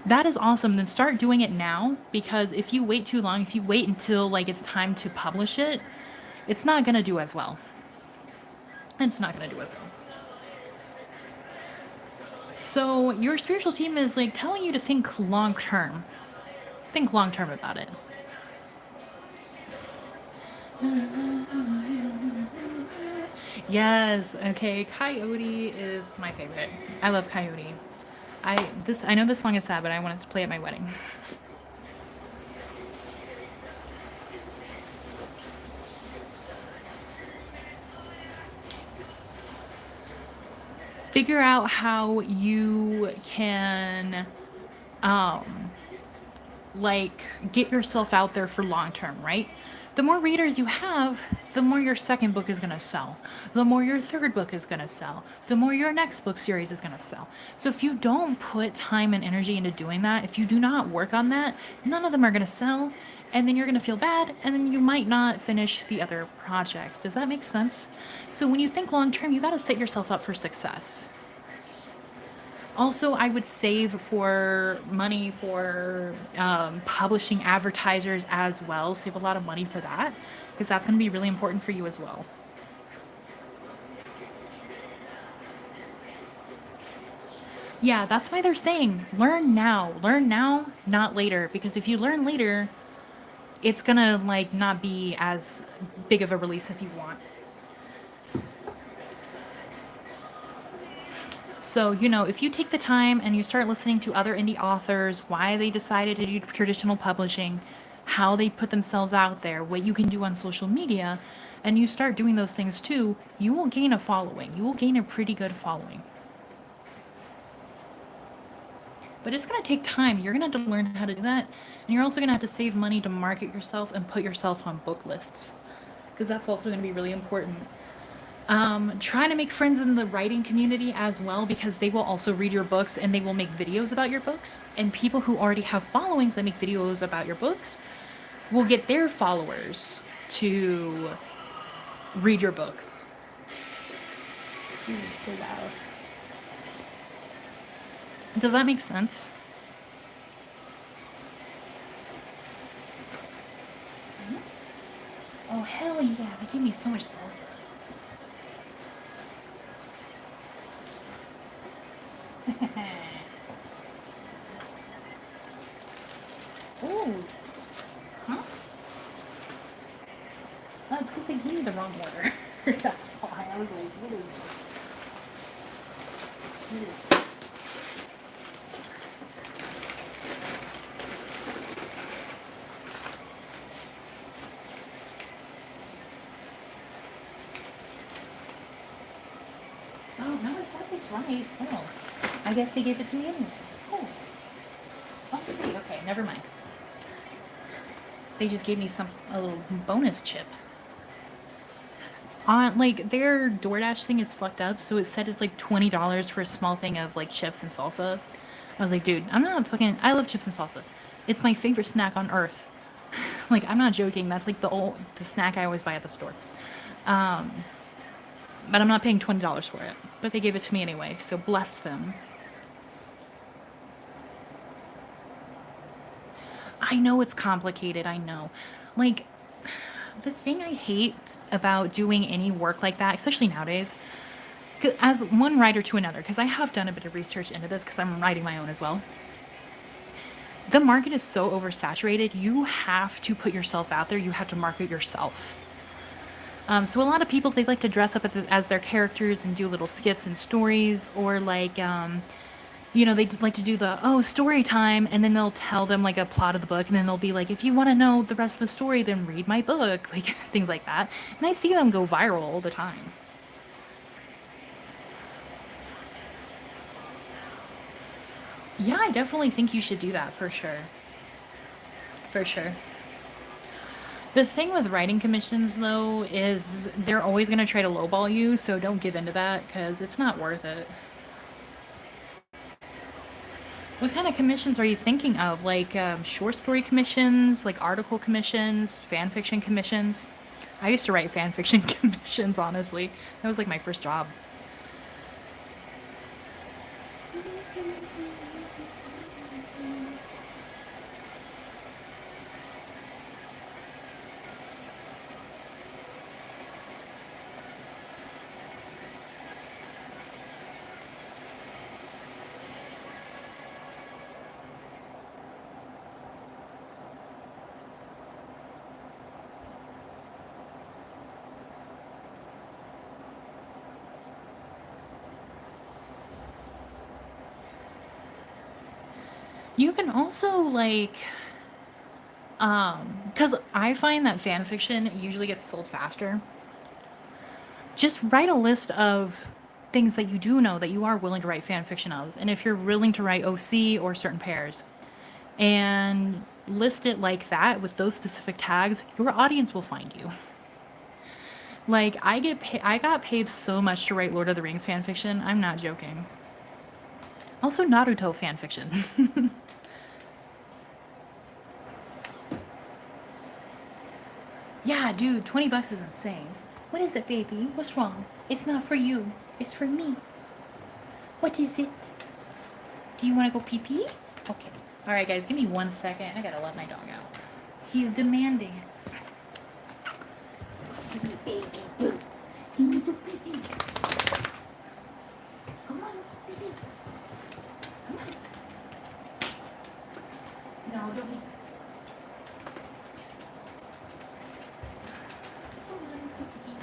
That is awesome. Then start doing it now, because if you wait too long, if you wait until like it's time to publish it, it's not going to do as well. It's not going to do as well. So your spiritual team is like telling you to think long term. Think long term about it. Yes, okay. Coyote is my favorite. I love Coyote. I know this song is sad, but I wanted to play at my wedding. Figure out how you can like get yourself out there for long term, right? The more readers you have, the more your second book is going to sell. The more your third book is going to sell. The more your next book series is going to sell. So if you don't put time and energy into doing that, if you do not work on that, none of them are going to sell. And then you're going to feel bad, and then you might not finish the other projects. Does that make sense? So when you think long term, you got to set yourself up for success. Also, I would save for money for publishing advertisers as well. Save a lot of money for that, because that's going to be really important for you as well. Yeah, that's why they're saying learn now. Learn now, not later. Because if you learn later, it's going to like not be as big of a release as you want. So, if you take the time and you start listening to other indie authors, why they decided to do traditional publishing, how they put themselves out there, what you can do on social media, and you start doing those things too, you will gain a following. You will gain a pretty good following. But it's going to take time. You're going to have to learn how to do that. And you're also going to have to save money to market yourself and put yourself on book lists, because that's also going to be really important. Try to make friends in the writing community as well, because they will also read your books and they will make videos about your books. And people who already have followings that make videos about your books will get their followers to read your books. Ooh, so loud. Does that make sense? Oh, hell yeah. They gave me so much salsa. Oh, it's because they gave me the wrong order. That's why. I was like, what is this? What is this? Oh, no, it says it's right. Oh, I guess they gave it to me anyway. Oh, oh, sweet. Okay, never mind. They just gave me a little bonus chip. On like their DoorDash thing is fucked up, so it said it's like $20 for a small thing of like chips and salsa. I was like, dude, I'm not fucking. I love chips and salsa. It's my favorite snack on earth. Like, I'm not joking. That's like the snack I always buy at the store. But I'm not paying $20 for it. But they gave it to me anyway, so bless them. I know it's complicated. I know. Like, the thing I hate about doing any work like that, especially nowadays, as one writer to another, because I have done a bit of research into this because I'm writing my own as well. The market is so oversaturated. You have to put yourself out there. You have to market yourself. So a lot of people, they like to dress up as their characters and do little skits and stories, or like they like to do story time, and then they'll tell them like a plot of the book, and then they'll be like, if you want to know the rest of the story, then read my book, like things like that. And I see them go viral all the time. Yeah, I definitely think you should do that for sure. For sure. The thing with writing commissions, though, is they're always going to try to lowball you, so don't give into that because it's not worth it. What kind of commissions are you thinking of? Like short story commissions, like article commissions, fan fiction commissions? I used to write fan fiction commissions, honestly. That was like my first job. You can also like because I find that fan fiction usually gets sold faster. Just write a list of things that you do know that you are willing to write fan fiction of. And if you're willing to write OC or certain pairs, and list it like that with those specific tags, your audience will find you. Like I got paid so much to write Lord of the Rings fan fiction. I'm not joking. Also Naruto fan fiction. Yeah, dude, $20 is insane. What is it, baby? What's wrong? It's not for you. It's for me. What is it? Do you want to go pee-pee? Okay. All right, guys, give me 1 second. I gotta let my dog out. He's demanding it. Sweet baby boo. He needs a pee-pee. Come on, let's go pee-pee. Come on. No, don't be. Come on, let's go pee-pee.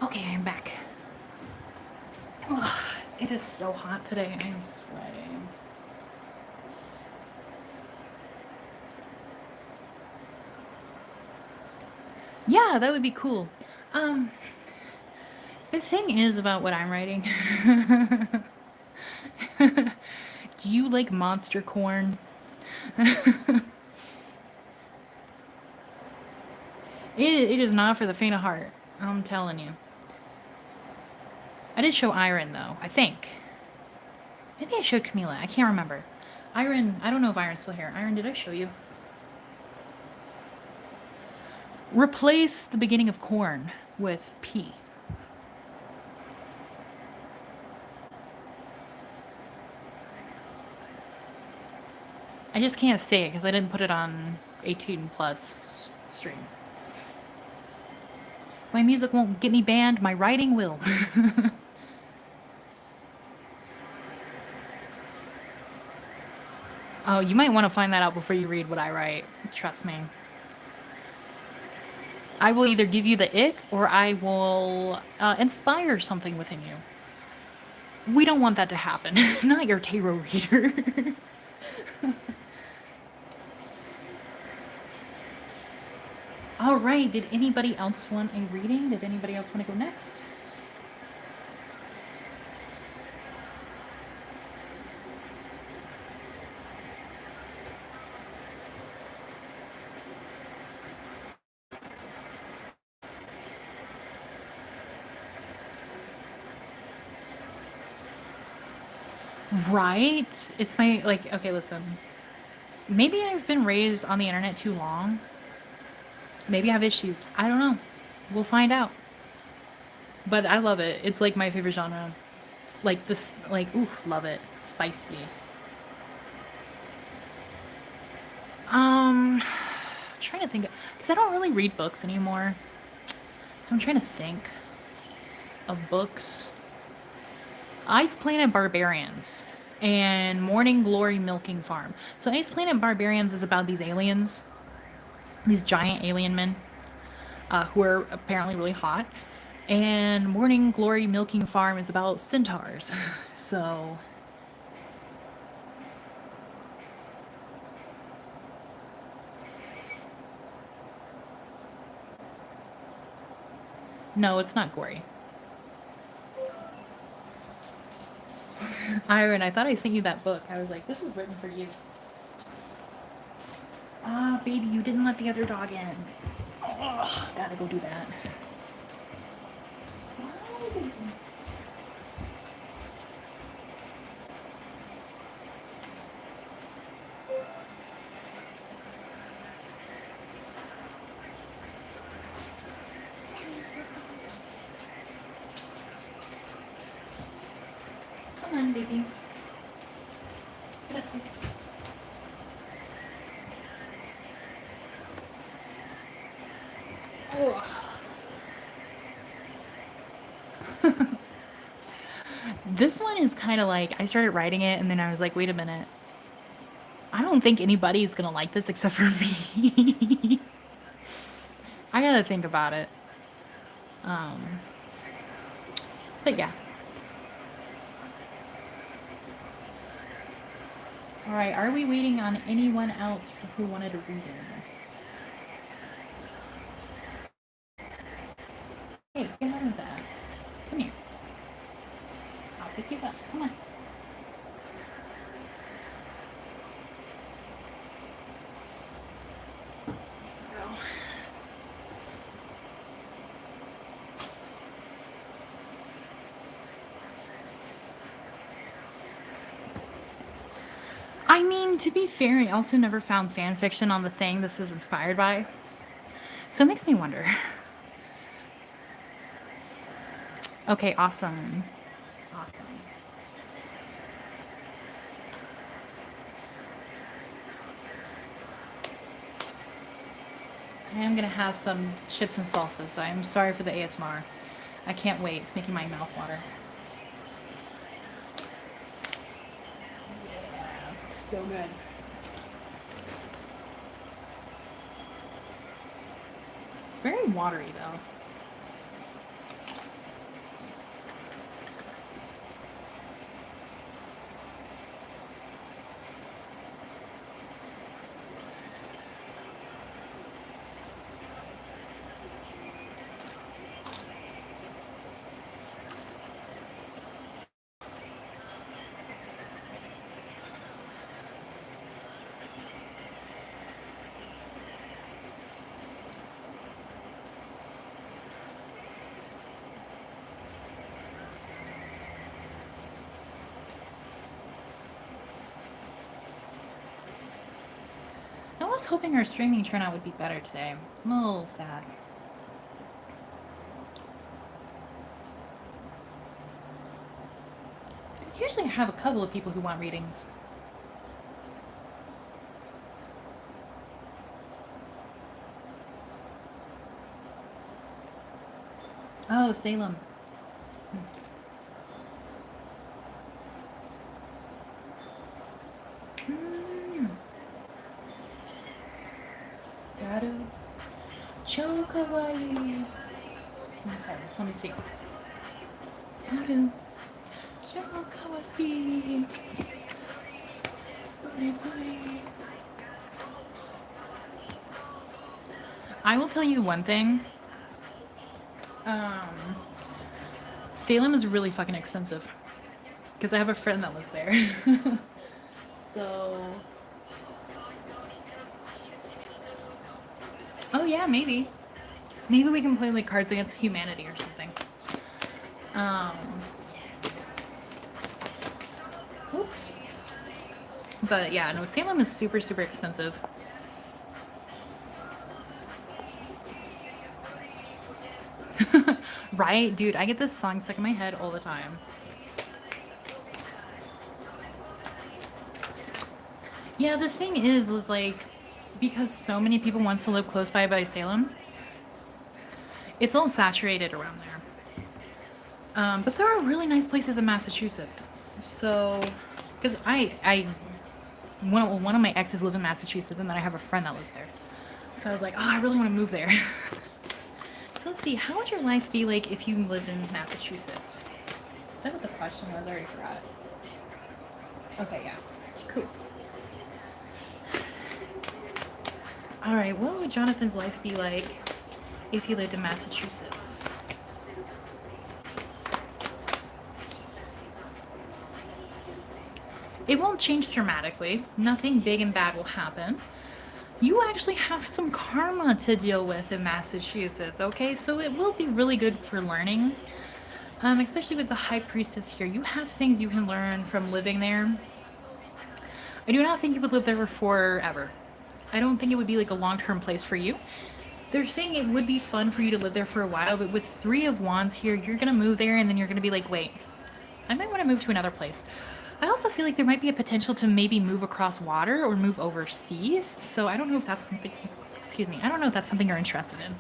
Okay, I'm back. Ugh, it is so hot today. I am sweating. Yeah, that would be cool. Um, the thing is about what I'm writing. Do you like monster corn? It is not for the faint of heart. I'm telling you. I did show Iron though, I think. Maybe I showed Camila. I can't remember. Iron, I don't know if Iron's still here. Iron, did I show you? Replace the beginning of corn with P. I just can't say it because I didn't put it on 18 plus stream. My music won't get me banned, my writing will. Oh, you might want to find that out before you read what I write. Trust me. I will either give you the ick or I will inspire something within you. We don't want that to happen. Not your tarot reader. All right, did anybody else want a reading? Did anybody else want to go next? Right? It's my, like, okay, listen. Maybe I've been raised on the internet too long. Maybe I have issues. I don't know. We'll find out. But I love it. It's like my favorite genre. It's like this, like, ooh, love it. Spicy. Trying to think, because I don't really read books anymore. So I'm trying to think of books. Ice Planet Barbarians and Morning Glory Milking Farm. So Ice Planet Barbarians is about these aliens, these giant alien men, who are apparently really hot. And Morning Glory Milking Farm is about centaurs. So no, it's not gory. Iron, I thought I sent you that book. I was like, this is written for you. Ah, baby, you didn't let the other dog in. Oh, gotta go do that. Come on, baby. Get up here. Oh. This one is kind of like, I started writing it and then I was like, wait a minute. I don't think anybody's gonna like this except for me. I gotta think about it. But yeah. All right, are we waiting on anyone else who wanted a reading? Hey, get out of that. Come here. I'll pick you up. Come on. Go. I mean, to be fair, I also never found fan fiction on the thing this is inspired by. So it makes me wonder. Okay, awesome. Awesome. I am gonna have some chips and salsa, so I'm sorry for the ASMR. I can't wait. It's making my mouth water. Yeah, it looks so good. It's very watery though. I was hoping our streaming turnout would be better today. I'm a little sad. Because usually I have a couple of people who want readings. Oh, Salem. Mm. Garu. Cho kawaii. Okay, let me see. Garu. Cho kawaii. I will tell you one thing. Salem is really fucking expensive. Because I have a friend that lives there. So. Oh, yeah, maybe. Maybe we can play like Cards Against Humanity or something. Oops. But yeah, no, Salem is super, super expensive. Right? Dude, I get this song stuck in my head all the time. Yeah, the thing is like, because so many people wants to live close by Salem, it's all saturated around there. But there are really nice places in Massachusetts. So, because one of my exes live in Massachusetts, and then I have a friend that lives there. So I was like, oh, I really want to move there. So let's see, how would your life be like if you lived in Massachusetts? Is that what the question was? I already forgot. Okay, yeah. Cool. Alright, what would Jonathan's life be like if he lived in Massachusetts? It won't change dramatically. Nothing big and bad will happen. You actually have some karma to deal with in Massachusetts, okay? So it will be really good for learning. Especially with the High Priestess here. You have things you can learn from living there. I do not think you would live there forever. I don't think it would be like a long-term place for you. They're saying it would be fun for you to live there for a while, but with 3 of Wands here, you're going to move there and then you're going to be like, wait, I might want to move to another place. I also feel like there might be a potential to maybe move across water or move overseas. So I don't know if that's something, excuse me, I don't know if that's something you're interested in.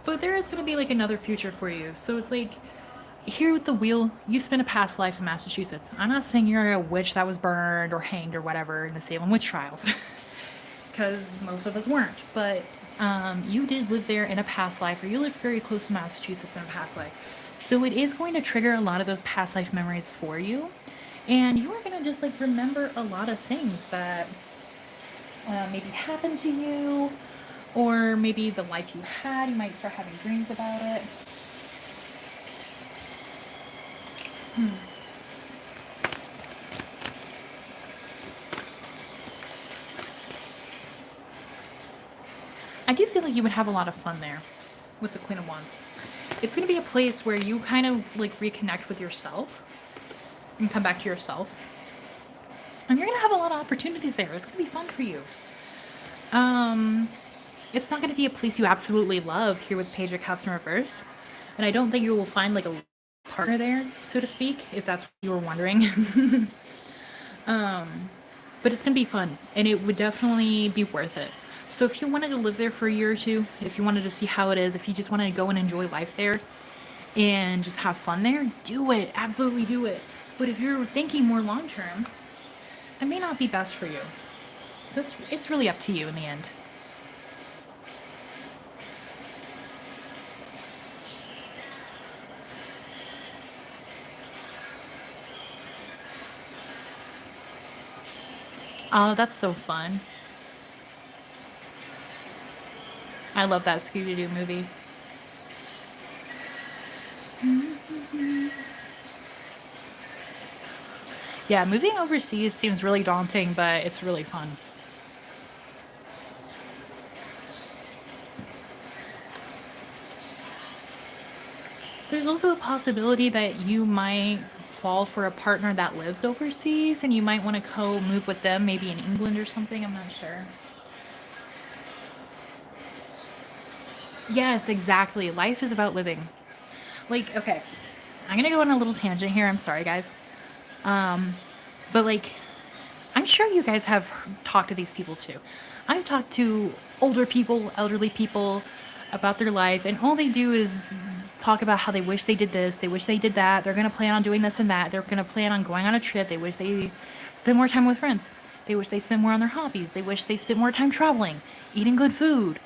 But there is going to be like another future for you. So it's like, here with the wheel, you spent a past life in Massachusetts. I'm not saying you're a witch that was burned or hanged or whatever in the Salem witch trials. Because most of us weren't. But you did live there in a past life, or you lived very close to Massachusetts in a past life. So it is going to trigger a lot of those past life memories for you. And you are going to just like remember a lot of things that maybe happened to you, or maybe the life you had. You might start having dreams about it. I do feel like you would have a lot of fun there with the Queen of Wands. It's going to be a place where you kind of like reconnect with yourself and come back to yourself. And you're going to have a lot of opportunities there. It's going to be fun for you. It's not going to be a place you absolutely love here with Page of Cups in reverse. And I don't think you will find like a partner there, so to speak, if that's what you were wondering. But it's going to be fun, and it would definitely be worth it. So if you wanted to live there for a year or two, if you wanted to see how it is, if you just wanted to go and enjoy life there and just have fun there, do it. Absolutely do it. But if you're thinking more long term, it may not be best for you. So it's really up to you in the end. Oh, that's so fun. I love that Scooby-Doo movie. Yeah, moving overseas seems really daunting, but it's really fun. There's also a possibility that you might fall for a partner that lives overseas, and you might want to co-move with them, maybe in England or something. I'm not sure. Yes, exactly. Life is about living. Like, okay, I'm gonna go on a little tangent here. I'm sorry, guys. But like, I'm sure you guys have talked to these people too. I've talked to older people, elderly people, about their life, and all they do is talk about how they wish they did this, they wish they did that, they're gonna plan on doing this and that, they're gonna plan on going on a trip, they wish they spend more time with friends, they wish they spent more on their hobbies, they wish they spent more time traveling, eating good food.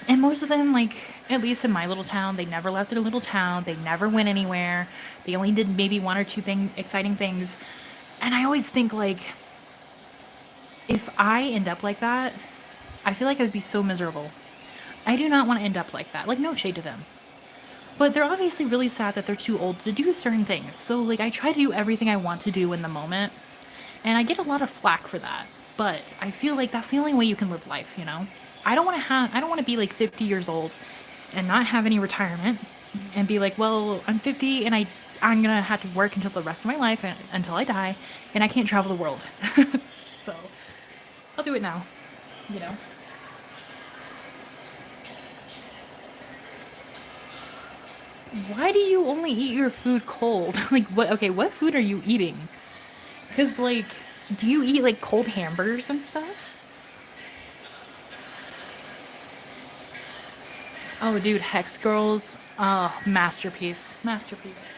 And most of them, like, at least in my little town, they never left their little town, they never went anywhere, they only did maybe one or two exciting things. And I always think, like, if I end up like that, I feel like I would be so miserable. I do not want to end up like that. Like, no shade to them. But they're obviously really sad that they're too old to do certain things. So, like, I try to do everything I want to do in the moment. And I get a lot of flack for that. But I feel like that's the only way you can live life, you know? I don't want to be like 50 years old and not have any retirement and be like, well, I'm 50 and I'm going to have to work until the rest of my life until I die, and I can't travel the world. So I'll do it now, you know? Why do you only eat your food cold? Like, what food are you eating? Because, like, do you eat, like, cold hamburgers and stuff? Oh, dude, Hex Girls. Oh, masterpiece. Masterpiece.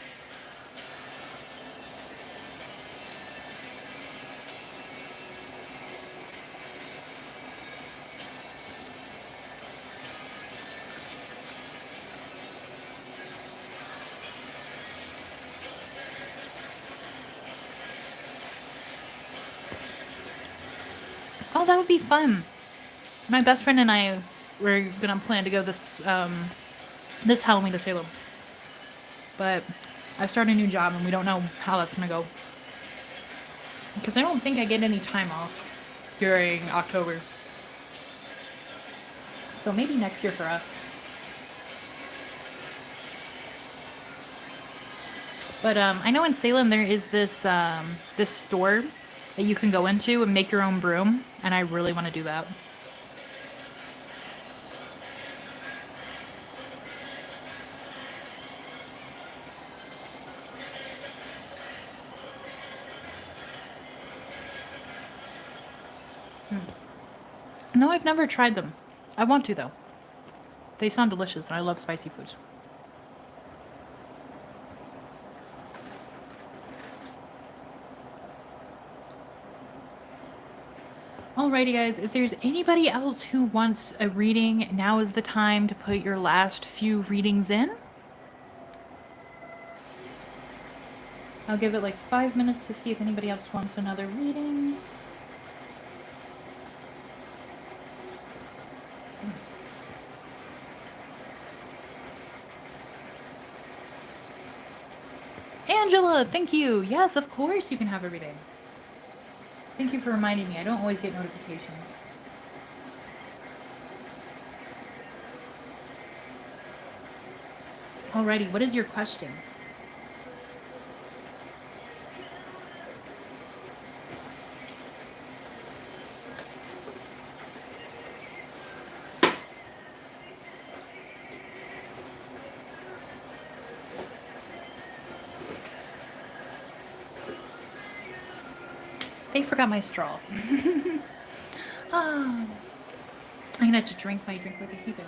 Oh, that would be fun. My best friend and I were gonna plan to go this Halloween to Salem. But I started a new job and we don't know how that's gonna go. Because I don't think I get any time off during October. So maybe next year for us. But I know in Salem there is this this store that you can go into and make your own broom, and I really want to do that. No, I've never tried them. I want to though. They sound delicious, and I love spicy foods. Alrighty guys, if there's anybody else who wants a reading, now is the time to put your last few readings in. I'll give it like 5 minutes to see if anybody else wants another reading. Angela, thank you. Yes, of course you can have a reading. Thank you for reminding me. I don't always get notifications. Alrighty, what is your question? They forgot my straw. Oh, I'm gonna have to drink my drink like a heathen.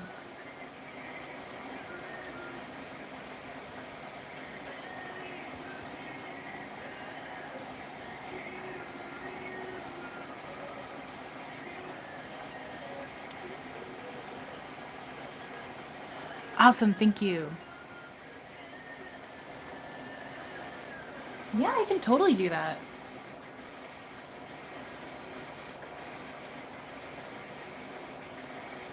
Awesome, thank you. Yeah, I can totally do that.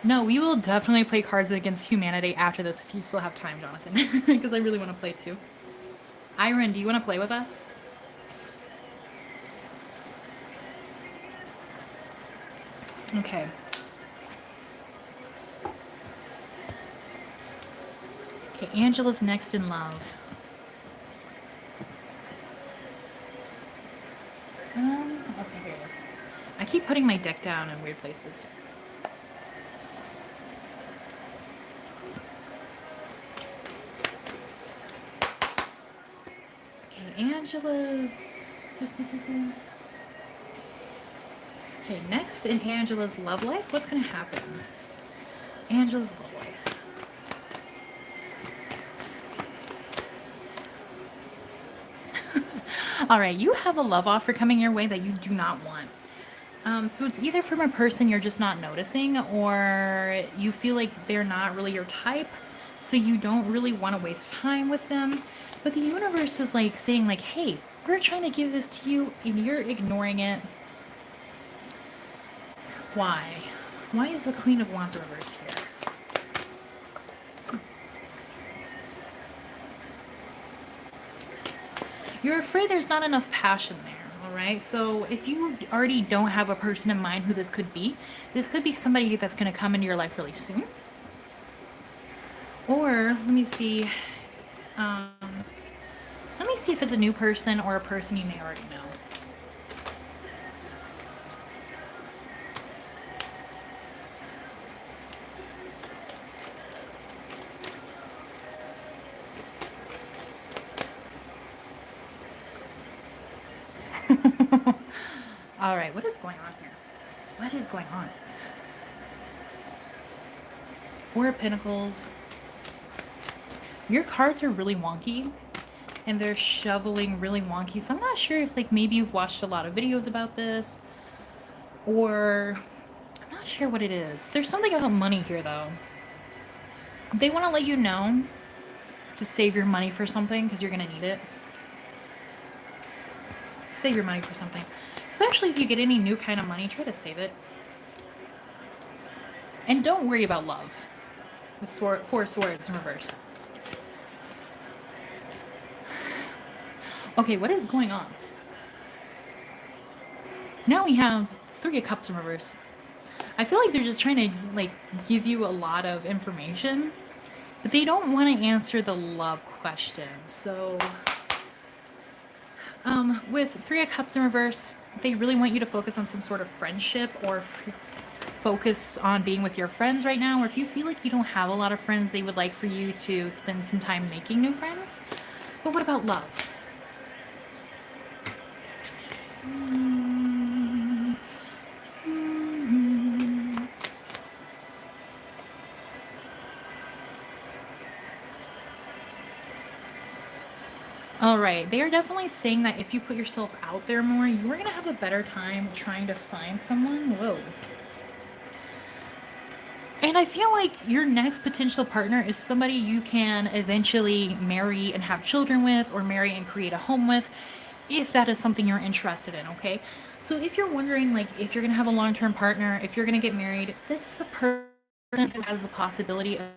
No, we will definitely play Cards Against Humanity after this if you still have time, Jonathan. Because I really want to play too. Iron, do you want to play with us? Okay. Okay, Angela's next in love. Okay, here it is. I keep putting my deck down in weird places. Angela's... Okay, next in Angela's love life, what's going to happen? Angela's love life. All right, you have a love offer coming your way that you do not want. So it's either from a person you're just not noticing, or you feel like they're not really your type, so you don't really want to waste time with them. But the universe is like saying like, hey, we're trying to give this to you and you're ignoring it. Why? Why is the Queen of Wands reversed here? You're afraid there's not enough passion there. All right, so if you already don't have a person in mind who this could be somebody that's going to come into your life really soon. Or let me see if it's a new person or a person you may already know. All right, what is going on here? What is going on? Four of Pentacles. Your cards are really wonky, and they're shoveling really wonky. So I'm not sure if like maybe you've watched a lot of videos about this, or I'm not sure what it is. There's something about money here though. They want to let you know to save your money for something because you're going to need it. Save your money for something. Especially if you get any new kind of money, try to save it. And don't worry about love. With Four Swords in reverse. Okay, what is going on? Now we have Three of Cups in reverse. I feel like they're just trying to like give you a lot of information, but they don't want to answer the love question. So with Three of Cups in reverse, they really want you to focus on some sort of friendship, or focus on being with your friends right now. Or if you feel like you don't have a lot of friends, they would like for you to spend some time making new friends. But what about love? All right, they are definitely saying that if you put yourself out there more, you're going to have a better time trying to find someone. Whoa. And I feel like your next potential partner is somebody you can eventually marry and have children with, or marry and create a home with, if that is something you're interested in, okay? So if you're wondering, like, if you're going to have a long-term partner, if you're going to get married, this is a person who has the possibility of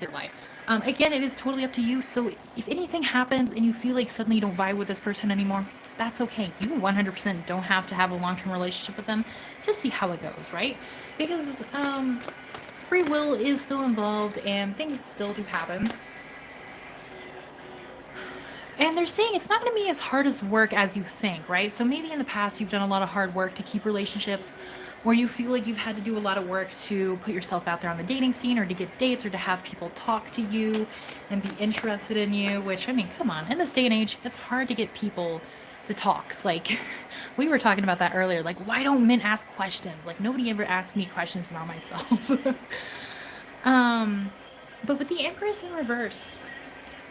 their life. Again, it is totally up to you. So if anything happens and you feel like suddenly you don't vibe with this person anymore, that's okay. You 100% don't have to have a long-term relationship with them. Just see how it goes, right? Because free will is still involved and things still do happen. And they're saying it's not going to be as hard as work as you think, right? So maybe in the past you've done a lot of hard work to keep relationships, or you feel like you've had to do a lot of work to put yourself out there on the dating scene, or to get dates, or to have people talk to you and be interested in you, which, I mean, come on, in this day and age, it's hard to get people to talk. Like, we were talking about that earlier. Like, why don't men ask questions? Like, nobody ever asks me questions about myself. But with the Empress in reverse,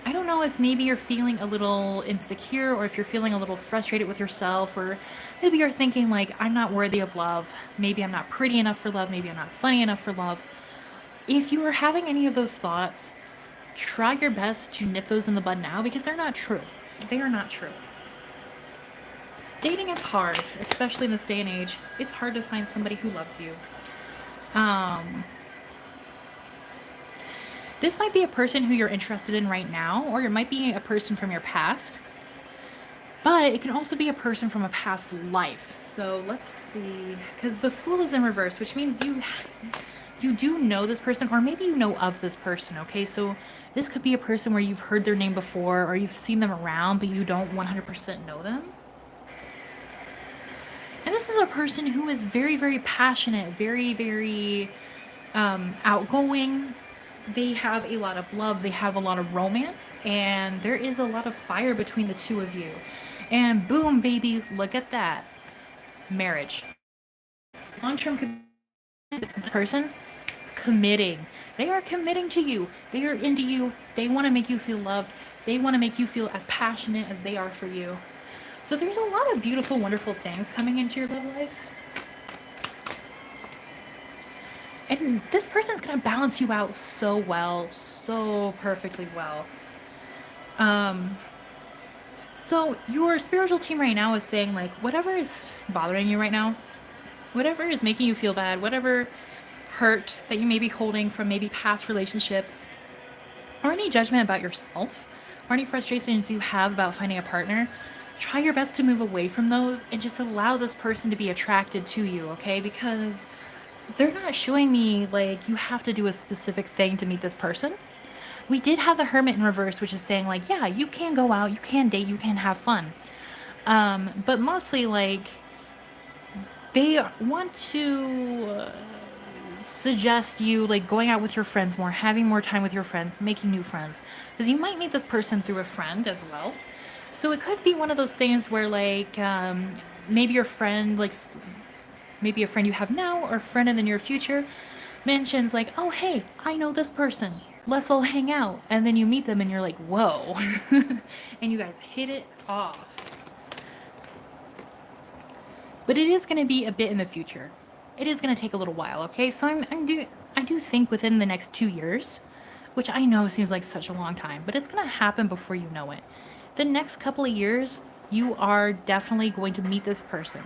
I don't know if maybe you're feeling a little insecure, or if you're feeling a little frustrated with yourself, or maybe you're thinking like, I'm not worthy of love. Maybe I'm not pretty enough for love. Maybe I'm not funny enough for love. If you are having any of those thoughts, try your best to nip those in the bud now, because they're not true. They are not true. Dating is hard, especially in this day and age. It's hard to find somebody who loves you. This might be a person who you're interested in right now, or it might be a person from your past, but it can also be a person from a past life. So let's see, because the Fool is in reverse, which means you do know this person, or maybe you know of this person, okay? So this could be a person where you've heard their name before, or you've seen them around, but you don't 100% know them. And this is a person who is very, very passionate, very, very outgoing. They have a lot of love, they have a lot of romance, and there is a lot of fire between the two of you. And boom, baby, look at that. Marriage. long-term person is committing. They are committing to you. They are into you. They want to make you feel loved. They want to make you feel as passionate as they are for you. So there's a lot of beautiful, wonderful things coming into your love life. And this person's going to balance you out so well, so perfectly well. So your spiritual team right now is saying, like, whatever is bothering you right now, whatever is making you feel bad, whatever hurt that you may be holding from maybe past relationships, or any judgment about yourself, or any frustrations you have about finding a partner, try your best to move away from those and just allow this person to be attracted to you, okay? Because they're not showing me like you have to do a specific thing to meet this person. We did have the Hermit in reverse, which is saying, like, yeah, you can go out, you can date, you can have fun. But mostly, like, they want to suggest you, like, going out with your friends more, having more time with your friends, making new friends. Because you might meet this person through a friend as well. So it could be one of those things where, like, maybe your friend, like, maybe a friend you have now or a friend in the near future mentions, like, oh, hey, I know this person. Let's all hang out. And then you meet them and you're like, whoa. And you guys hit it off. But it is going to be a bit in the future. It is going to take a little while, okay? So I do think within the next 2 years, which I know seems like such a long time, but it's going to happen before you know it. The next couple of years, you are definitely going to meet this person.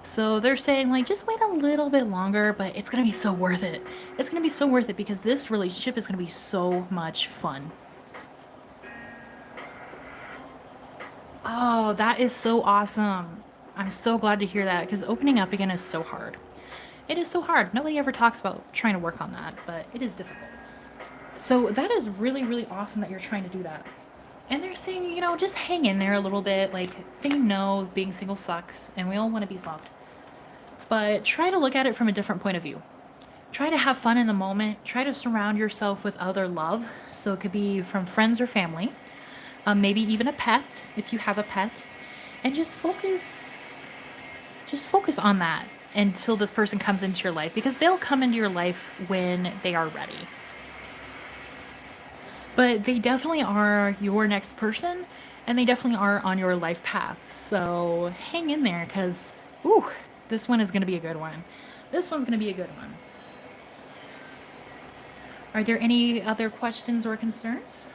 So they're saying, like, just wait a little bit longer, but it's going to be so worth it. It's going to be so worth it because this relationship is going to be so much fun. Oh, that is so awesome. I'm so glad to hear that because opening up again is so hard. It is so hard. Nobody ever talks about trying to work on that, but it is difficult. So that is really, really awesome that you're trying to do that. And they're saying, you know, just hang in there a little bit. Like, they know being single sucks and we all want to be loved. But try to look at it from a different point of view. Try to have fun in the moment. Try to surround yourself with other love. So it could be from friends or family. Maybe even a pet, if you have a pet. And just focus on that until this person comes into your life. Because they'll come into your life when they are ready. But they definitely are your next person. And they definitely are on your life path. So hang in there because, ooh, this one is going to be a good one. This one's going to be a good one. Are there any other questions or concerns?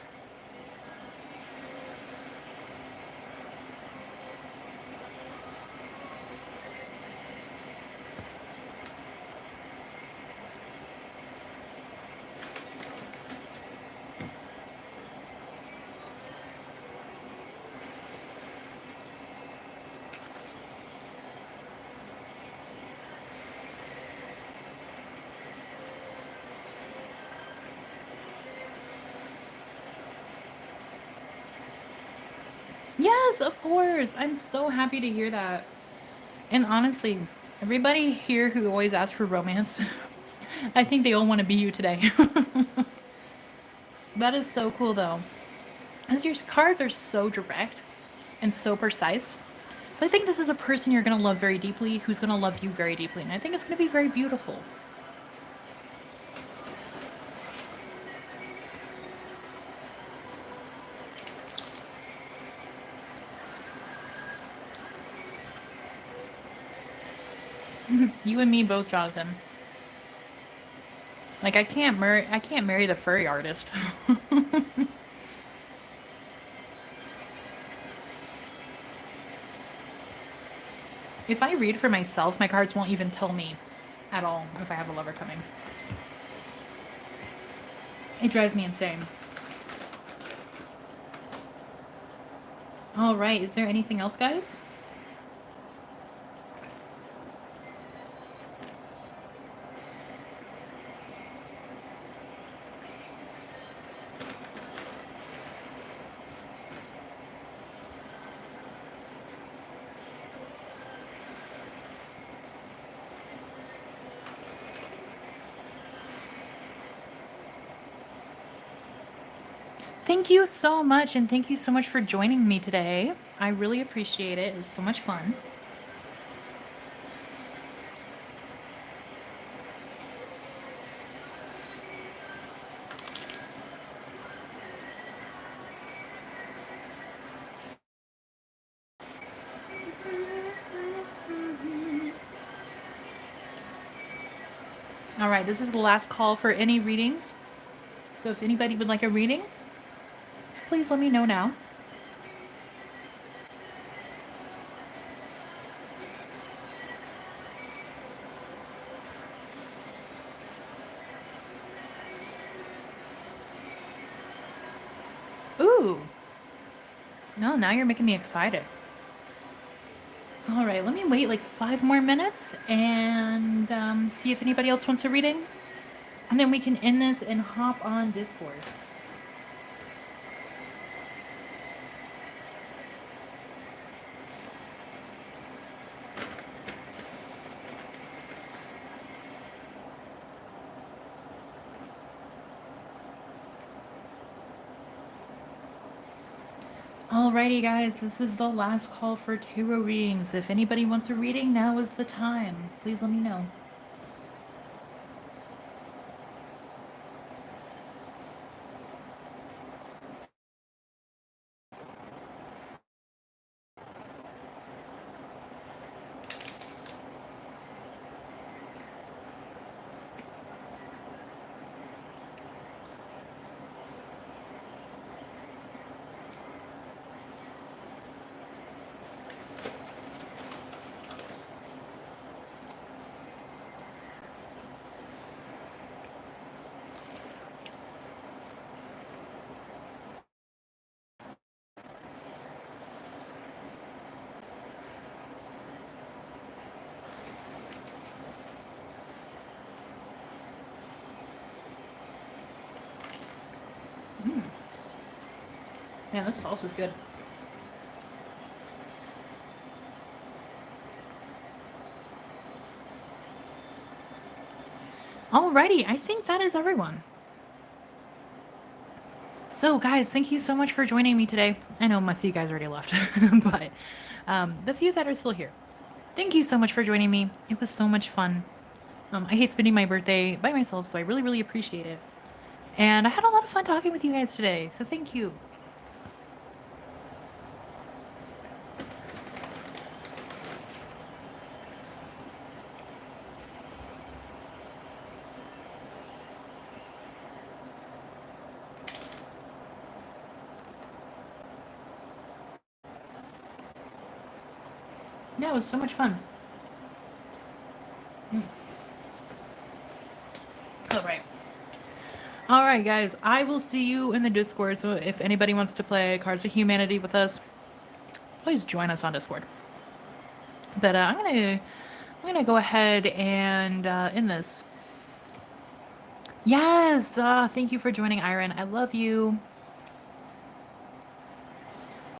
Yes, of course. I'm so happy to hear that. And honestly, everybody here who always asks for romance, I think they all want to be you today. That is so cool though. Because your cards are so direct and so precise. So I think this is a person you're going to love very deeply, who's going to love you very deeply. And I think it's going to be very beautiful. You and me both, Jonathan. Like, I can't marry the furry artist. If I read for myself, my cards won't even tell me at all if I have a lover coming. It drives me insane. All right, is there anything else, guys? Thank you so much, and thank you so much for joining me today. I really appreciate it. It was so much fun. All right, this is the last call for any readings. So if anybody would like a reading, please let me know now. Ooh. No, now you're making me excited. All right, let me wait like 5 more minutes and see if anybody else wants a reading. And then we can end this and hop on Discord. Alrighty guys, this is the last call for tarot readings. If anybody wants a reading, now is the time. Please let me know. Man, this sauce is good. Alrighty, I think that is everyone. So guys, thank you so much for joining me today. I know most of you guys already left, but the few that are still here, thank you so much for joining me. It was so much fun. I hate spending my birthday by myself, so I really, really appreciate it. And I had a lot of fun talking with you guys today, so thank you. Yeah, it was so much fun. All right, guys, I will see you in the Discord. So if anybody wants to play Cards of Humanity with us, please join us on Discord. But I'm gonna go ahead and end this. Yes, thank you for joining, Iron. I love you.